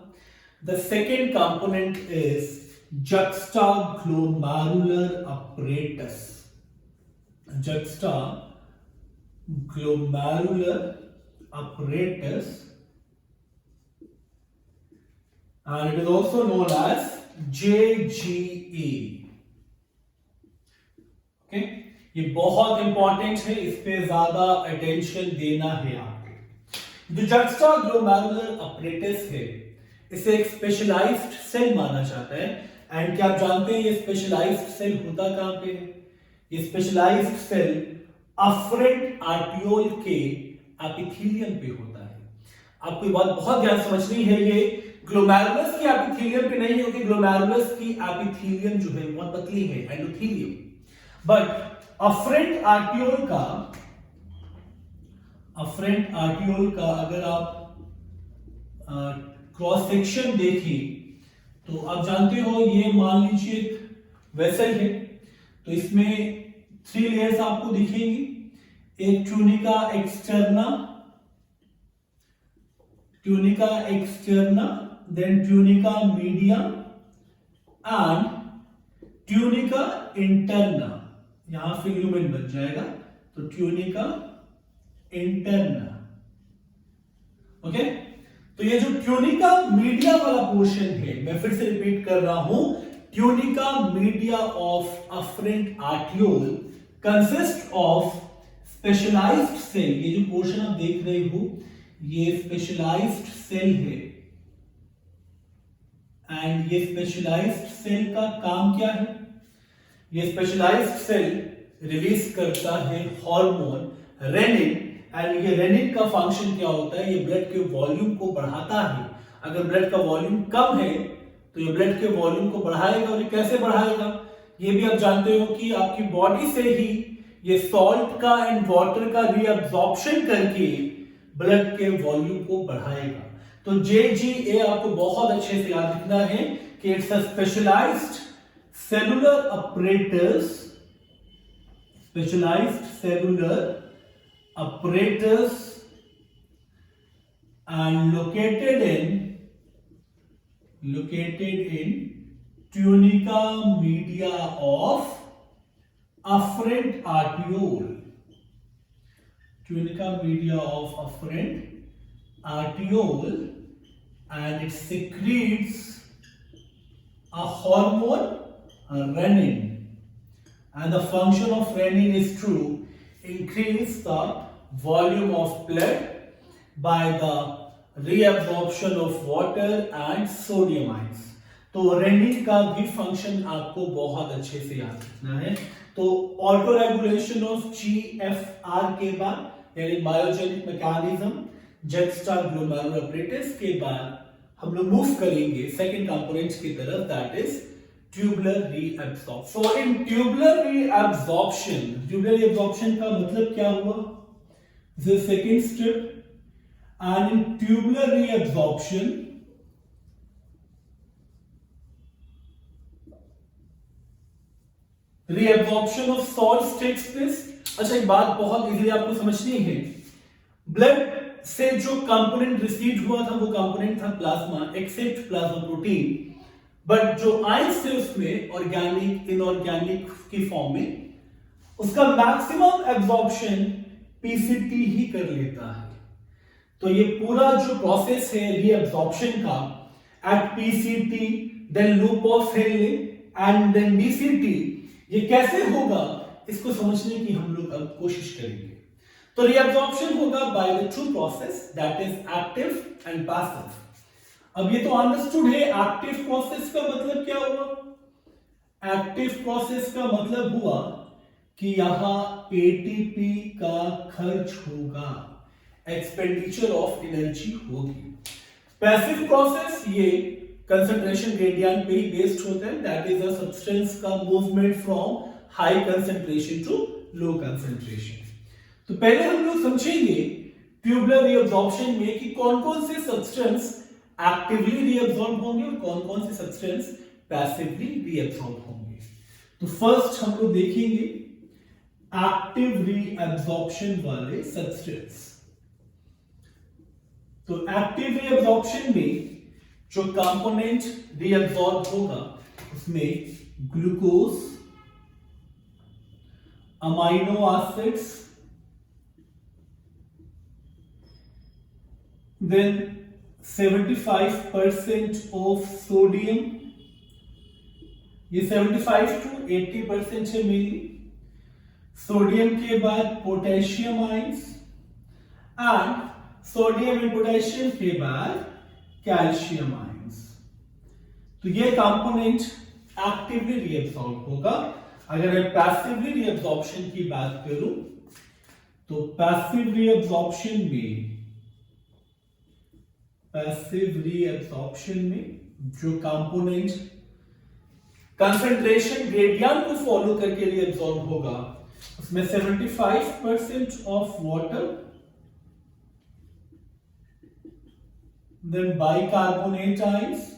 The second component is juxtaglomerular apparatus। juxtaglomerular apparatus, and it is also known as JGA। Okay, ये बहुत इंपॉर्टेंट है, इस पे ज्यादा अटेंशन देना है आपको। जो juxtaglomerular apparatus है इसे एक स्पेशलाइज्ड सेल माना जाता है। एंड क्या आप जानते हैं ये स्पेशलाइज्ड सेल होता कहां पे है? ये स्पेशलाइज्ड सेल अफरेंट आर्टियोल के एपिथेलियम पे होता है। आपको ये बात बहुत ध्यान समझनी है, ये ग्लोमेरुलस की एपिथेलियम पे नहीं है, क्योंकि ग्लोमेरुलस की एपिथेलियम जो है बहुत पतली है, एंडोथेलियम। बट अफरेंट आर्टियोल का अगर आप क्रॉस सेक्शन देखें तो आप जानते हो ये मान लीजिए एक वेसल है, तो इसमें 3 लेयर्स आपको दिखेंगी। एक tunica externa, then tunica media and tunica interna. यहां फिर ल्यूमेन बन जाएगा, तो ट्यूनिका इंटरना। ओके, तो ये जो ट्यूनिका मीडिया वाला पोर्शन है, मैं फिर से रिपीट कर रहा हूं, tunica media of afferent arteriole consist of specialised cell. ये जो पोर्शन आप देख रहे हो ये स्पेशलाइज्ड सेल है, एंड ये स्पेशलाइज्ड सेल का काम क्या है? ये स्पेशलाइज्ड सेल रिलीज करता है हार्मोन रेनिन, एंड ये रेनिन का फंक्शन क्या होता है? ये ब्लड के वॉल्यूम को बढ़ाता है। अगर ब्लड का वॉल्यूम कम है तो ये ब्लड के वॉल्यूम को बढ़ाएगा, और ये कैसे बढ़ाएगा? ये भी आप जानते हो कि आपकी बॉडी से ही ये सॉल्ट का एंड वाटर का रीअब्जॉर्प्शन करके ब्लड के वॉल्यूम को बढ़ाएगा। तो JGA आपको बहुत अच्छे से याद रखना है कि it's a specialised cellular apparatus, and located in tunica media of afferent artiole, and it secretes a hormone renin, and the function of renin is to increase the volume of blood by the reabsorption of water and sodium ions। तो rennin का भी function आपको बहुत अच्छे से याद रखना है। तो ऑटो रेगुलेशन ऑफ GFR के बाद यानी मायोजेनिक मैकेनिज्म, juxtaglomerular apparatus के बाद हम लोग मूव करेंगे सेकंड कंपोनेंट की तरफ, that is tubular reabsorption. So in tubular reabsorption का मतलब क्या हुआ? The second step, and in tubular reabsorption of salts takes place। अच्छा, एक बात बहुत इजीली आपको समझनी है, ब्लड से जो कंपोनेंट रिसीव हुआ था वो कंपोनेंट था plasma, except plasma protein, but जो आयंस थे उसमें ऑर्गेनिक, इनऑर्गेनिक की फॉर्म में, उसका मैक्सिमम एब्जॉर्प्शन PCT ही कर लेता है। तो ये पूरा जो प्रोसेस है रीअब्जॉर्प्शन का at PCT then loop of Henle and then DCT, ये कैसे होगा इसको समझने की हम लोग अब कोशिश करेंगे। तो रीअब्जॉर्प्शन होगा by the two process that is active and passive. अब ये तो अंडरस्टूड है, एक्टिव प्रोसेस का मतलब क्या हुआ? एक्टिव प्रोसेस का मतलब हुआ कि यहां एटीपी का खर्च होगा, एक्सपेंडिचर ऑफ एनर्जी होगी। पैसिव प्रोसेस ये कंसंट्रेशन ग्रेडियंट पे ही बेस्ड होता है, दैट इज अ सब्सटेंस का movement from high concentration to low concentration. तो पहले हम लोग समझेंगे ट्यूबुलर रीअब्जॉर्प्शन में कि कौन कौन से सब्सटेंस एक्टिवली रीअब्सॉर्ब होंगे और कौन कौन से सब्सटेंस पैसिवली रीअब्सॉर्ब होंगे। तो फर्स्ट हम लोग देखेंगे एक्टिव रीअब्सॉर्प्शन वाले सब्सटेंस। तो एक्टिव रीअब्सॉर्प्शन में जो कंपोनेंट रीअब्सॉर्ब होगा उसमें glucose, amino acids, then 75% of sodium, ये 75 to 80% है मेनली। सोडियम के बाद potassium ions and sodium and potassium के बाद कैल्शियम आयंस। तो ये कंपोनेंट एक्टिवली रीअब्सॉर्ब होगा। अगर मैं पैसिवली रीअब्सॉर्प्शन की बात करूं तो पैसिव रीअब्सॉर्प्शन में जो कंपोनेंट कंसंट्रेशन ग्रेडियंट को फॉलो करके रीअब्सॉर्ब होगा उसमें 75% of water, then bicarbonate ions,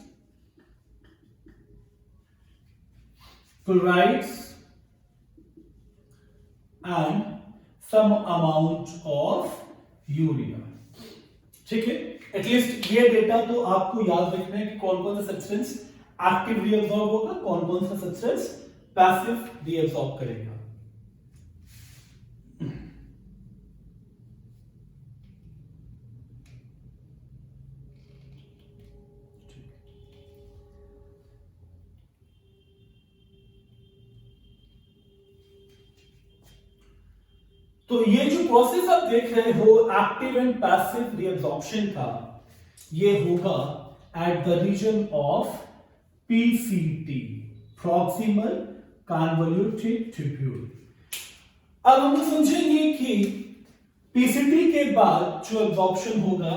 chlorides and some amount of urea. ठीक है, एटलीस्ट ये डेटा तो आपको याद रखना है कि कौन कौन सा सब्सटेंस एक्टिव रीअब्सॉर्ब होगा, कौन कौन सा सब्सटेंस पैसिव रीअब्सॉर्ब करेगा। तो ये जो प्रोसेस आप देख रहे हो एक्टिव एंड पैसिव रीअब्सॉर्प्शन का, ये होगा at the region of PCT, proximal convoluted tubule. अब हम समझेंगे कि पीसीटी के बाद जो एब्जॉर्प्शन होगा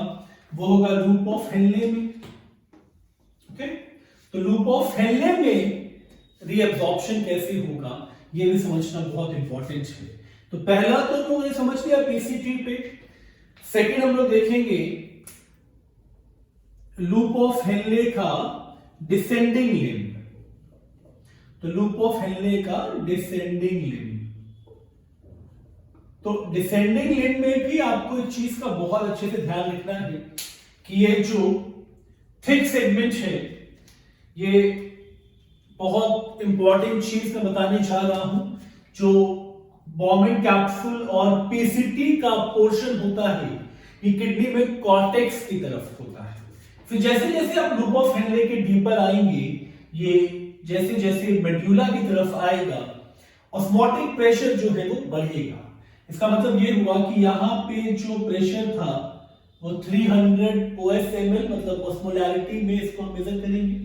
वो होगा लूप ऑफ हेनले में। ओके, तो लूप ऑफ हेनले में रीअब्जॉर्प्शन कैसे होगा ये भी समझना बहुत इंपॉर्टेंट है। तो पहला तो हम लोग ये समझ लिया पीसीटी पे। सेकंड हम लोग देखेंगे लूप ऑफ हेनले का डिसेंडिंग लिंब। तो लूप ऑफ हेनले का डिसेंडिंग लिंब, तो डिसेंडिंग लिंब में भी आपको एक चीज का बहुत अच्छे से ध्यान रखना है कि ये जो थिक सेगमेंट है, ये बहुत इंपॉर्टेंट चीज मैं बताने जा रहा हूं। जो बॉम्बिंग कैप्सूल और पीसीटी का पोर्शन होता है ये किडनी में कॉर्टेक्स की तरफ होता है। फिर जैसे जैसे आप लूप ऑफ हेनले के डीपर आएंगे, ये जैसे जैसे मेडुला की तरफ आएगा ऑस्मोटिक प्रेशर जो है वो बढ़ेगा। इसका मतलब ये हुआ कि यहाँ पे जो प्रेशर था वो 300 OSML, मतलब ऑस्मोलैरिटी में इसको हम मेजर करेंगे,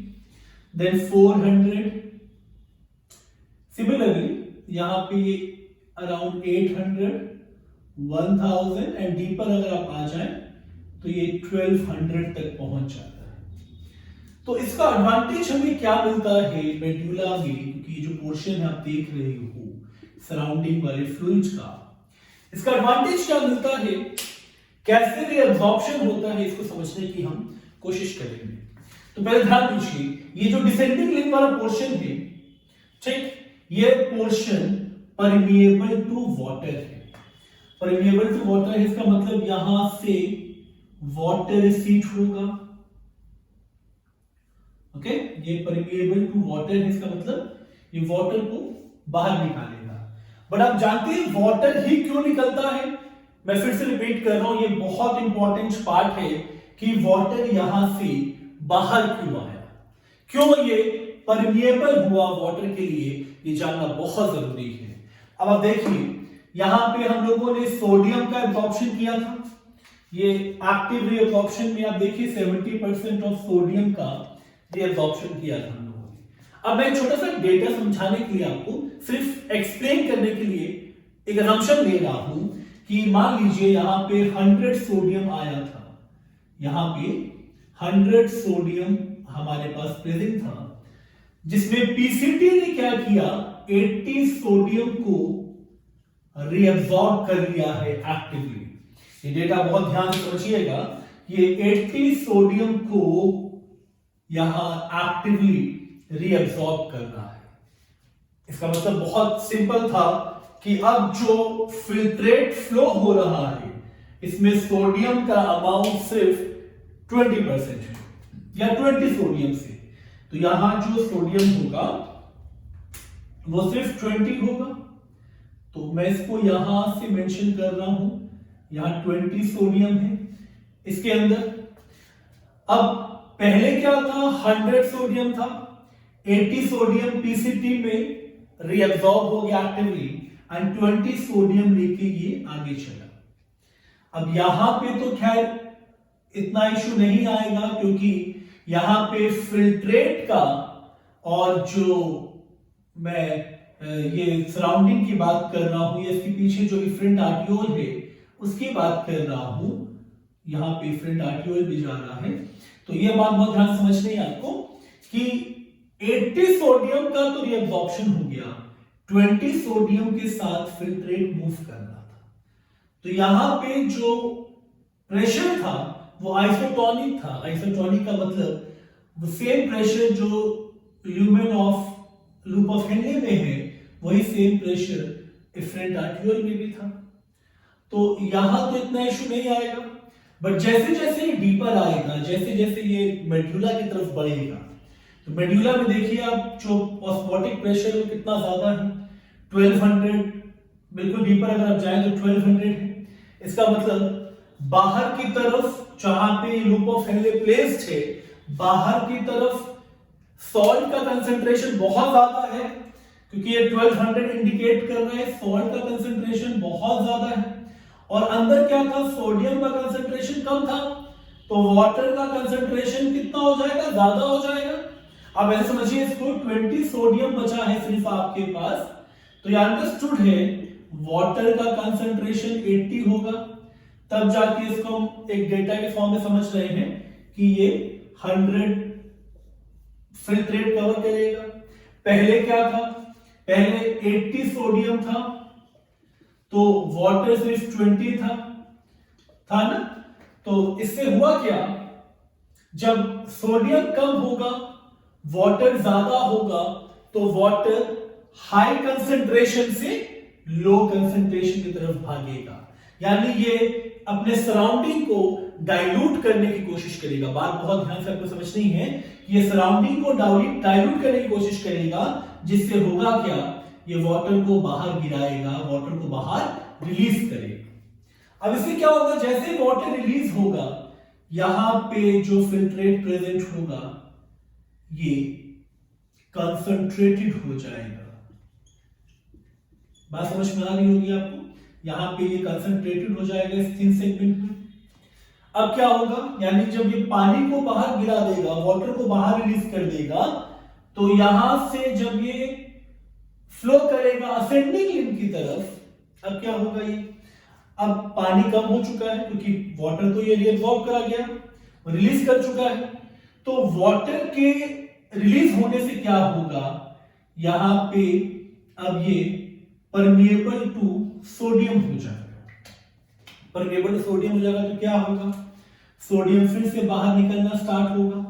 देन 400, सिमिलरली यहाँ पे अराउंड 800, 1000 एंड डीपर अगर आप आ जाएं तो ये 1200 तक पहुंच जाता है। तो इसका एडवांटेज हमें क्या मिलता है मेडुला में, क्योंकि जो पोर्शन आप देख रहे हो सराउंडिंग वाले फ्लूइड्स का, इसका एडवांटेज क्या मिलता है, कैसे रीअब्जॉर्प्शन होता है, इसको समझने की हम कोशिश करेंगे। तो पहले ध्यान दीजिए, ये जो डिसेंडिंग लिंब वाला पोर्शन है, ठीक, ये पोर्शन परमिएबल टू वाटर है। परमिएबल टू वाटर है, इसका मतलब यहां से वाटर रिसीट होगा। ओके, ये परमिएबल टू वाटर है, इसका मतलब ये वाटर को बाहर निकालेगा। बट आप जानते हैं वाटर ही क्यों निकलता है? मैं फिर से रिपीट कर रहा हूं, ये बहुत इंपॉर्टेंट पार्ट है कि वाटर यहां से बाहर क्यों आया, क्यों ये परमिएबल हुआ वाटर के लिए, ये जानना बहुत जरूरी है। अब आप देखिए यहां पे हम लोगों ने सोडियम का एब्जॉर्प्शन किया था, ये एक्टिव रीअब्जॉर्प्शन में आप देखिए 70% ऑफ सोडियम का रीअब्जॉर्प्शन किया था हम लोगों ने। अब मैं छोटा सा डेटा समझाने के लिए, आपको सिर्फ एक्सप्लेन करने के लिए एक असम्पशन ले रहा हूं कि मान लीजिए यहां पे 100 सोडियम आया था, यहां पे 100 सोडियम हमारे पास प्रेजेंट था, जिसमें पीसीटी ने क्या किया, 80 सोडियम को रीअब्सॉर्ब कर लिया है एक्टिवली। ये डेटा बहुत ध्यान से समझिएगा, ये 80 सोडियम को यहां एक्टिवली रीअब्सॉर्ब कर रहा है। इसका मतलब बहुत सिंपल था कि अब जो फिल्ट्रेट फ्लो हो रहा है इसमें सोडियम का अमाउंट सिर्फ 20% है या 20 सोडियम से, तो यहां जो सोडियम होगा वो सिर्फ 20 होगा। तो मैं इसको यहां से मेंशन कर रहा हूं, यहां 20 सोडियम है इसके अंदर। अब पहले क्या था, 100 सोडियम था, 80 सोडियम पीसीटी में रीअब्सॉर्ब हो गया एक्टिवली एंड 20 सोडियम लेके ये आगे चला। अब यहां पे तो खैर इतना इशू नहीं आएगा, क्योंकि यहां पे फिल्ट्रेट का और जो मैं ये सराउंडिंग की बात कर रहा हूं, या इसके पीछे जो इफरेंट आर्टियोल है उसकी बात कर रहा हूं, यहां पे इफरेंट आर्टियोल भी जा रहा है। तो ये बात बहुत ध्यान समझनी है आपको कि 80 सोडियम का तो रीअब्सॉर्प्शन हो गया, 20 सोडियम के साथ फिल्ट्रेट मूव कर रहा था। तो यहां पे जो प्रेशर था वो आइसोटोनिक था। आइसोटोनिक का मतलब वो सेम प्रेशर जो lumen of loop of Henley में है, वही सेम प्रेशर इफरेंट आर्टियोल में भी था। तो यहां तो इतना इशू नहीं आएगा, बट जैसे जैसे ये डीपर आएगा, जैसे जैसे ये मेड्यूला की तरफ बढ़ेगा, तो मेड्यूला में देखिए आप जो ऑस्मोटिक प्रेशर है कितना ज्यादा है, 1200, बिल्कुल डीपर अगर आप जाएं तो 1200 है। इसका मतलब बाहर की तरफ जहां पे लूप ऑफ हेनले प्लेस्ड है, बाहर की तरफ सॉल्ट का कंसंट्रेशन बहुत ज्यादा है, क्योंकि ये 1200 इंडिकेट कर रहा है सॉल्ट का कंसंट्रेशन बहुत ज्यादा है। और अंदर क्या था, सोडियम का कंसंट्रेशन कम था, तो वाटर का कंसंट्रेशन कितना हो जाएगा, ज्यादा हो जाएगा। अब ऐसे समझिए इसको, 20 सोडियम बचा है सिर्फ आपके पास, तो ये अंडरस्टूड है वाटर का कंसंट्रेशन 80 होगा, तब जाके इसको हम एक डेटा के फॉर्म में समझ रहे हैं कि ये 100 फिल्ट्रेट कवर करेगा। पहले क्या था, पहले 80 सोडियम था, तो वाटर सिर्फ 20 था ना। तो इससे हुआ क्या, जब सोडियम कम होगा वाटर ज्यादा होगा, तो वाटर हाई कंसंट्रेशन से लो कंसंट्रेशन की तरफ भागेगा, यानी ये अपने सराउंडिंग को डाइल्यूट करने की कोशिश करेगा। बात बहुत ध्यान से आपको समझनी है, ये सराउंडिंग को डाइल्यूट करने की कोशिश करेगा, जिससे होगा क्या, ये वाटर को बाहर गिराएगा, वाटर को बाहर रिलीज करेगा। अब इससे क्या होगा, जैसे वाटर रिलीज होगा, यहां पे जो फिल्ट्रेट प्रेजेंट होगा ये कंसंट्रेटेड हो जाएगा। बात समझ में आ रही होगी आपको, यहां पे ये कंसंट्रेटेड हो जाएगा इस थिन सेगमेंट में। अब क्या होगा, यानी जब ये पानी को बाहर गिरा देगा, वाटर को बाहर रिलीज कर देगा, तो यहां से जब ये फ्लो करेगा असेंडिंग लिंब की तरफ, अब क्या होगा, ये अब पानी कम हो चुका है क्योंकि वाटर को ये रीअब्सॉर्ब करा गया, रिलीज कर चुका है। तो वाटर के रिलीज होने से क्या होगा, यहां पे अब ये परमिएबल टू सोडियम हो जाएगा। परमिएबल टू सोडियम हो जाएगा तो क्या होगा, सोडियम फिर से बाहर निकलना स्टार्ट होगा।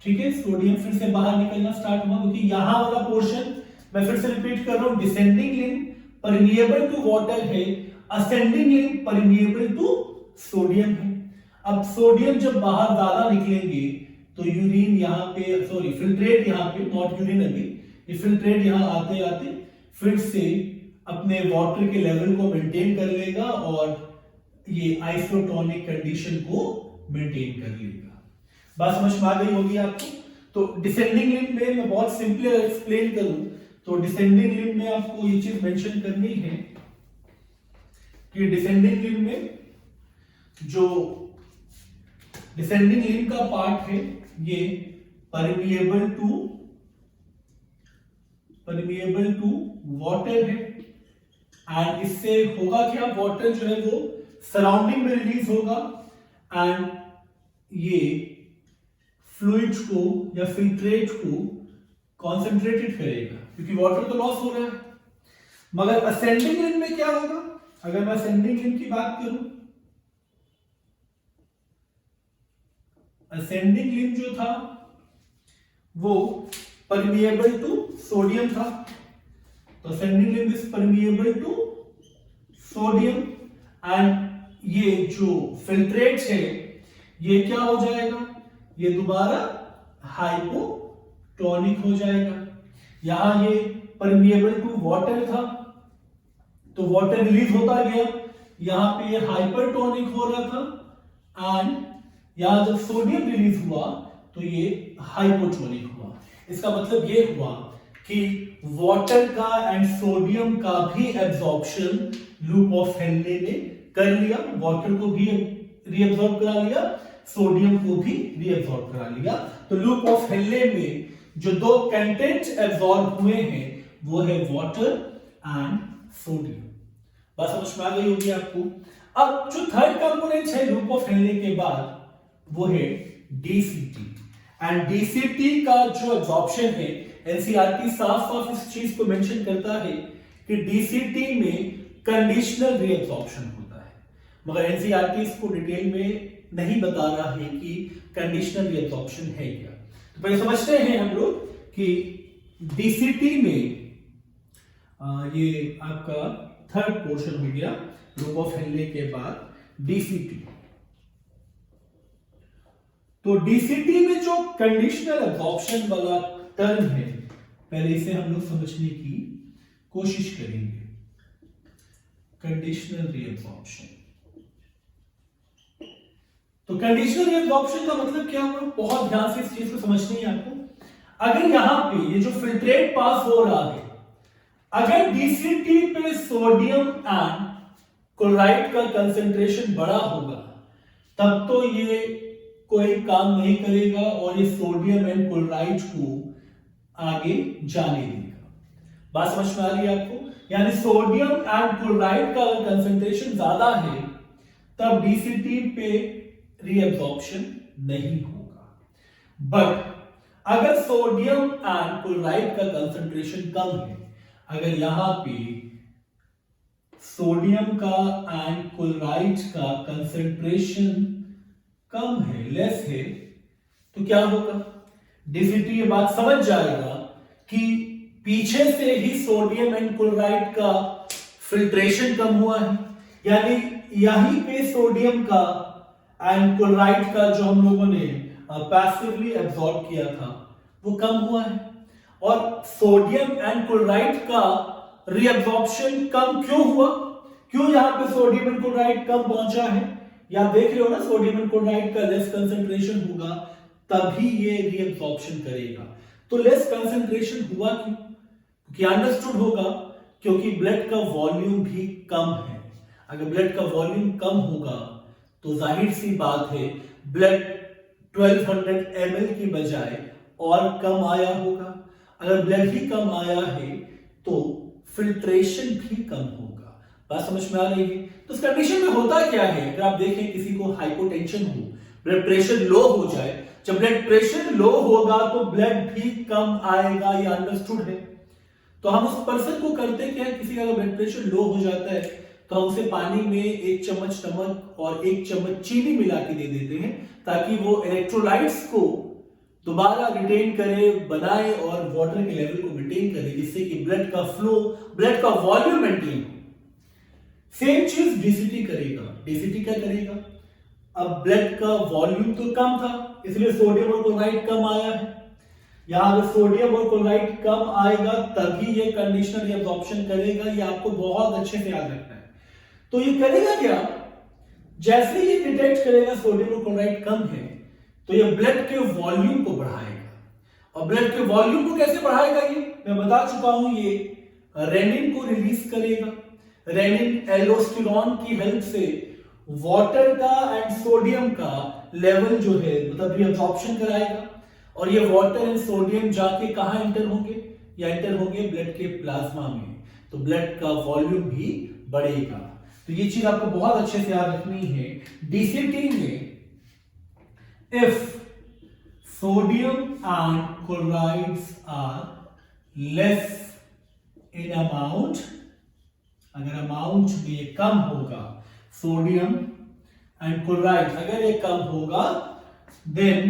ठीक है, सोडियम फिर से बाहर निकलना स्टार्ट होगा, क्योंकि यहां वाला पोर्शन मैं फिर से रिपीट कर रहा हूं, descending limb permeable to water है, ascending limb permeable to sodium है। अब सोडियम जब बाहर ज्यादा निकलेंगे तो यूरिन यहाँ पे, सॉरी फिल्ट्रेट यहाँ पे, नॉट यूरिन, अभी ये फिल्ट्रेट यहाँ आते आते फिर से अपने वाटर के लेवल को मेंटेन कर लेगा और ये आइसोटोनिक कंडीशन को मेंटेन कर लेगा। बात समझ में आ गई होगी आपको। तो डिसेंडिंग लिम्ब में मैं बहुत सिंपली एक्सप्लेन करूं तो डिसेंडिंग लिम्ब में आपको ये चीज मेंशन करनी है कि डिसेंडिंग लिम्ब में जो डिसेंडिंग लिम्ब का पार्ट है ये परमिएबल टू वाटर है एंड इससे होगा क्या, वाटर जो है वो सराउंडिंग में रिलीज होगा एंड ये फ्लूइड को या फिल्ट्रेट को कॉन्सेंट्रेटेड करेगा क्योंकि वाटर तो लॉस हो रहा है। मगर असेंडिंग लिम्ब में क्या होगा, अगर मैं असेंडिंग लिम्ब की बात करूं, असेंडिंग लिम्ब जो था वो परमिएबल टू सोडियम था। तो ascending limb is permeable to sodium and ये जो फिल्ट्रेट्स है ये क्या हो जाएगा, ये दोबारा हाइपोटोनिक हो जाएगा। यहां ये परमिएबल टू वाटर था तो वाटर रिलीज होता गया, यहां पे ये हाइपरटोनिक हो रहा था एंड यहां जब सोडियम रिलीज हुआ तो ये हाइपोटोनिक हुआ। इसका मतलब ये हुआ कि वाटर का एंड सोडियम का भी एब्जॉर्प्शन लूप ऑफ हेनले ने कर लिया, वाटर को भी रीअब्सॉर्ब करा लिया, सोडियम को भी रीअब्सॉर्ब करा लिया। तो लूप ऑफ हेनले में जो दो कंटेंट एब्सॉर्ब हुए हैं वो है वाटर एंड सोडियम। बात समझ में आ गई होगी आपको। अब जो थर्ड कंपोनेंट है लूप ऑफ हेनले के बाद वो है डीसीटी एंड डीसीटी का जो एब्जॉर्प्शन है एनसीईआरटी साफ साफ इस चीज को मेंशन करता है कि डीसीटी में कंडीशनल रीअब्सॉर्प्शन होता है, मगर एनसीईआरटी इसको डिटेल में नहीं बता रहा है कि कंडीशनल रीअब्सॉर्प्शन है क्या। तो पहले समझते हैं हम लोग कि डीसीटी में ये आपका थर्ड पोर्शन हो गया लूप ऑफ हेनले के बाद डीसीटी। तो डीसीटी में जो कंडीशनल एब्जॉर्प्शन वाला टर्म है पहले इसे हम लोग समझने की कोशिश करेंगे। कंडीशनल रीअब्सॉर्प्शन, तो कंडीशनल रीअब्सॉर्प्शन का मतलब क्या हुआ, बहुत ध्यान से इस चीज को समझनी है आपको। अगर यहां पे ये जो फिल्ट्रेट पास हो रहा है, अगर डीसीटी पे सोडियम एंड क्लोराइड का कंसेंट्रेशन बड़ा होगा तब तो ये कोई काम नहीं करेगा और ये सोडियम एंड क्लोराइड को आगे जाने देगा। बात समझ में आ रही है आपको, यानी सोडियम एंड क्लोराइड का कंसेंट्रेशन ज्यादा है तब डीसीटी पे रीअब्सॉर्प्शन नहीं होगा। बट अगर सोडियम एंड क्लोराइड का कंसेंट्रेशन कम है, अगर यहां पे सोडियम का एंड क्लोराइड का कंसेंट्रेशन कम है, लेस है, तो क्या होगा, डीसीटी ये बात समझ जाएगा कि पीछे से ही सोडियम एंड क्लोराइड का फिल्ट्रेशन कम हुआ है, यानी यहीं पे सोडियम का एंड क्लोराइड का जो हम लोगों ने पैसिवली एब्सॉर्ब किया था वो कम हुआ है। और सोडियम एंड क्लोराइड का रीअब्सॉर्प्शन कम क्यों हुआ, क्यों यहां पे सोडियम एंड क्लोराइड कम पहुंचा है, या आप देख रहे हो ना, सोडियम एंड क्लोराइड का लेस कंसेंट्रेशन होगा तभी ये रीअब्सॉर्प्शन करेगा। तो लेस कंसेंट्रेशन हुआ क्यों, क्योंकि अंडरस्टूड होगा क्योंकि ब्लड का वॉल्यूम भी कम है। अगर ब्लड का वॉल्यूम कम होगा तो जाहिर सी बात है ब्लड 1200 ml की बजाय और कम आया होगा। अगर ब्लड ही कम आया है तो फिल्ट्रेशन भी कम होगा। बात समझ में आ रही है। तो इस कंडीशन में होता क्या है, अगर आप देखें किसी को हाइपोटेंशन हो, ब्लड प्रेशर लो हो जाए, जब ब्लड प्रेशर लो होगा तो ब्लड भी कम आएगा, ये अंडरस्टूड है। तो हम उस पर्सन को करते क्या है, किसी का अगर ब्लड प्रेशर लो हो जाता है तो हम उसे पानी में 1 चम्मच नमक और 1 चम्मच चीनी मिला के दे देते हैं ताकि वो इलेक्ट्रोलाइट्स को दोबारा रिटेन करे, बनाए और वाटर के लेवल को मेंटेन करे, जिससे कि ब्लड का फ्लो, ब्लड का वॉल्यूम मेंटेन हो। सेम चीज डीसीटी करेगा। डीसीटी क्या करेगा, अब ब्लड का वॉल्यूम तो कम था इसलिए सोडियम और क्लोराइड कम आया है, यहां अगर सोडियम और क्लोराइड कम आएगा तभी ये कंडीशनल रीअब्जॉर्प्शन करेगा, ये आपको बहुत अच्छे से याद रखना है। तो ये करेगा क्या, जैसे ये डिटेक्ट करेगा सोडियम और क्लोराइड कम है तो ये ब्लड के वॉल्यूम को बढ़ाएगा। और ब्लड के वॉल्यूम को कैसे बढ़ाएगा, ये मैं बता चुका हूं, ये रेनिन को रिलीज करेगा। रेनिन एल्डोस्टेरोन की हेल्प से वाटर का एंड सोडियम का लेवल जो है मतलब रीअब्जॉर्प्शन कराएगा। और ये वाटर एंड सोडियम जाके कहां एंटर होंगे, या एंटर होंगे ब्लड के प्लाज्मा में, तो ब्लड का वॉल्यूम भी बढ़ेगा। तो ये चीज आपको बहुत अच्छे से याद रखनी है। DCT में if sodium and chlorides are less in amount, अगर अमाउंट में कम होगा सोडियम एंड क्लोराइड अगर ये कम होगा, देन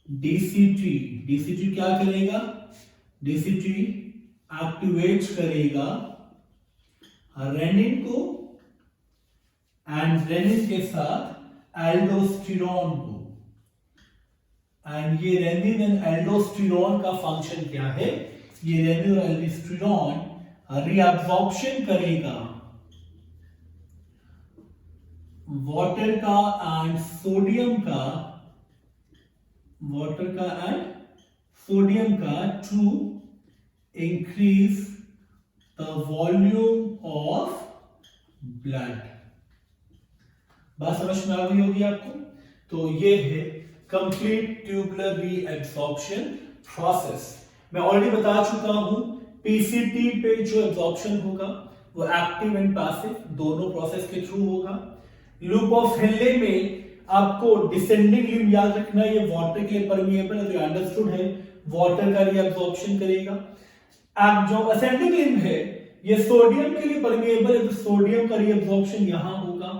DCT क्या करेगा, DCT एक्टिवेट करेगा रेनिन को एंड रेनिन के साथ एल्डोस्टेरोन को। एंड ये रेनिन एंड एल्डोस्टेरोन का फंक्शन क्या है, ये रेनिन और एल्डोस्टेरोन रीअब्जॉर्प्शन करेगा वाटर का एंड सोडियम का, वाटर का एंड सोडियम का to increase the volume of blood. बात समझ में आ गई होगी आपको। तो ये है कंप्लीट ट्यूबुलर रीअब्जॉर्प्शन प्रोसेस। मैं ऑलरेडी बता चुका हूं पीसीटी पे जो एब्जॉर्प्शन होगा वो एक्टिव एंड पैसिव दोनों प्रोसेस के थ्रू होगा। लूप ऑफ हेनले में आपको डिसेंडिंग लिम्ब याद रखना है, ये वाटर के लिए परमिएबल है, तो अंडरस्टूड है, वाटर का रीअब्जॉर्प्शन करेगा। अब जो असेंडिंग लिम्ब है ये सोडियम के लिए परमिएबल है, तो सोडियम का रीअब्जॉर्प्शन यहां होगा।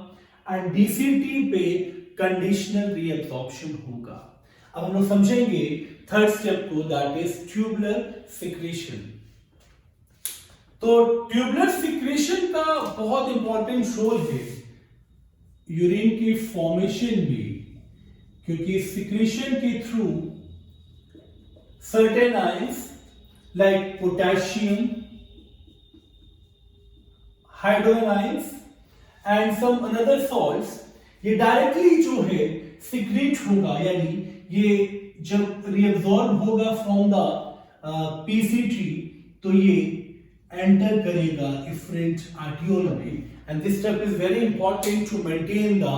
एंड डीसीटी पे कंडीशनल रीअब्जॉर्प्शन होगा। अब हम लोग समझेंगे थर्ड स्टेप को, दैट इज ट्यूबुलर सिक्रीशन। तो ट्यूबुलर सिक्रीशन का बहुत इंपॉर्टेंट रोल है यूरिन की फॉर्मेशन में, क्योंकि सिक्रीशन के through certain ions like potassium, hydrogen ions and some another salts ये डायरेक्टली जो है सिक्रीट होगा, यानी ये जब रीअब्सॉर्ब होगा फ्रॉम द पीसीटी तो ये एंटर करेगा इफरेंट आर्टियोल में। And this step is very important to maintain the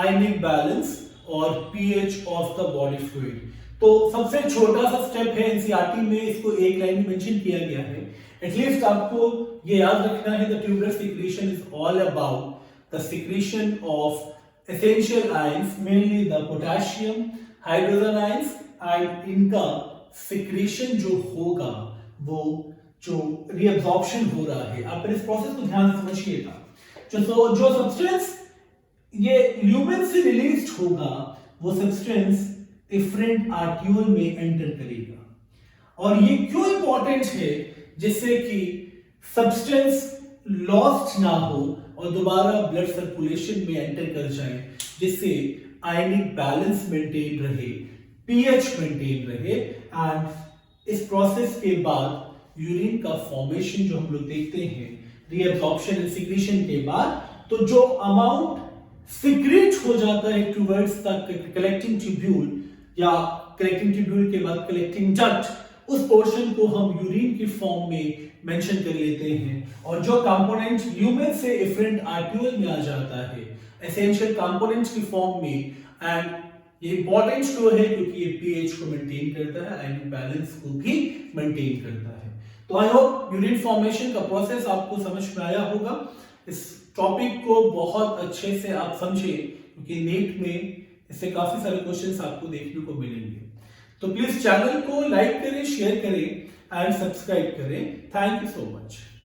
ionic balance or pH of the body fluid. तो सबसे छोटा सा स्टेप है एनसीईआरटी में, इसको एक लाइन में मेंशन किया गया है। एटलीस्ट आपको ये याद रखना है, the tubular secretion is all about the secretion of essential ions, mainly the potassium, hydrogen ions, and इनका सिक्रीशन जो होगा वो जो रीअब्जॉर्प्शन हो रहा है। आप इस प्रोसेस को ध्यान से समझिएगा। जो सब्सटेंस ये ल्यूमेन से रिलीज होगा वो सब्सटेंस इफरेंट आर्टियोल में एंटर करेगा। और ये क्यों इंपॉर्टेंट है, जिससे कि सब्सटेंस लॉस्ट ना हो और दोबारा ब्लड सर्कुलेशन में एंटर कर जाए, जिससे आयनिक बैलेंस मेंटेन रहे, पीएच मेंटेन रहे। एंड इस प्रोसेस के बाद यूरिन का फॉर्मेशन जो हम लोग देखते हैं रीअब्जॉर्प्शन एंड सिक्रीशन के बाद, तो जो अमाउंट सिक्रेट हो जाता है टुवर्ड्स द कलेक्टिंग ट्यूब्यूल या कलेक्टिंग ट्यूब्यूल के बाद कलेक्टिंग डक्ट, उस पोर्शन को हम यूरिन की फॉर्म में मेंशन कर लेते हैं। और जो कंपोनेंट ल्यूमेन से इफरेंट आर्टियोल में आ जाता है एसेंशियल कंपोनेंट्स की फॉर्म में, एंड ये इंपॉर्टेंट क्यों है, क्योंकि ये पीएच को मेंटेन करता है, आयनिक बैलेंस को भी मेंटेन करता है। तो आई होप यूरिन फॉर्मेशन का प्रोसेस आपको समझ में आया होगा। इस टॉपिक को बहुत अच्छे से आप समझे, क्योंकि नेट में इससे काफी सारे क्वेश्चंस आपको देखने को मिलेंगे। तो प्लीज चैनल को लाइक करें, शेयर करें एंड सब्सक्राइब करें। Thank you so much.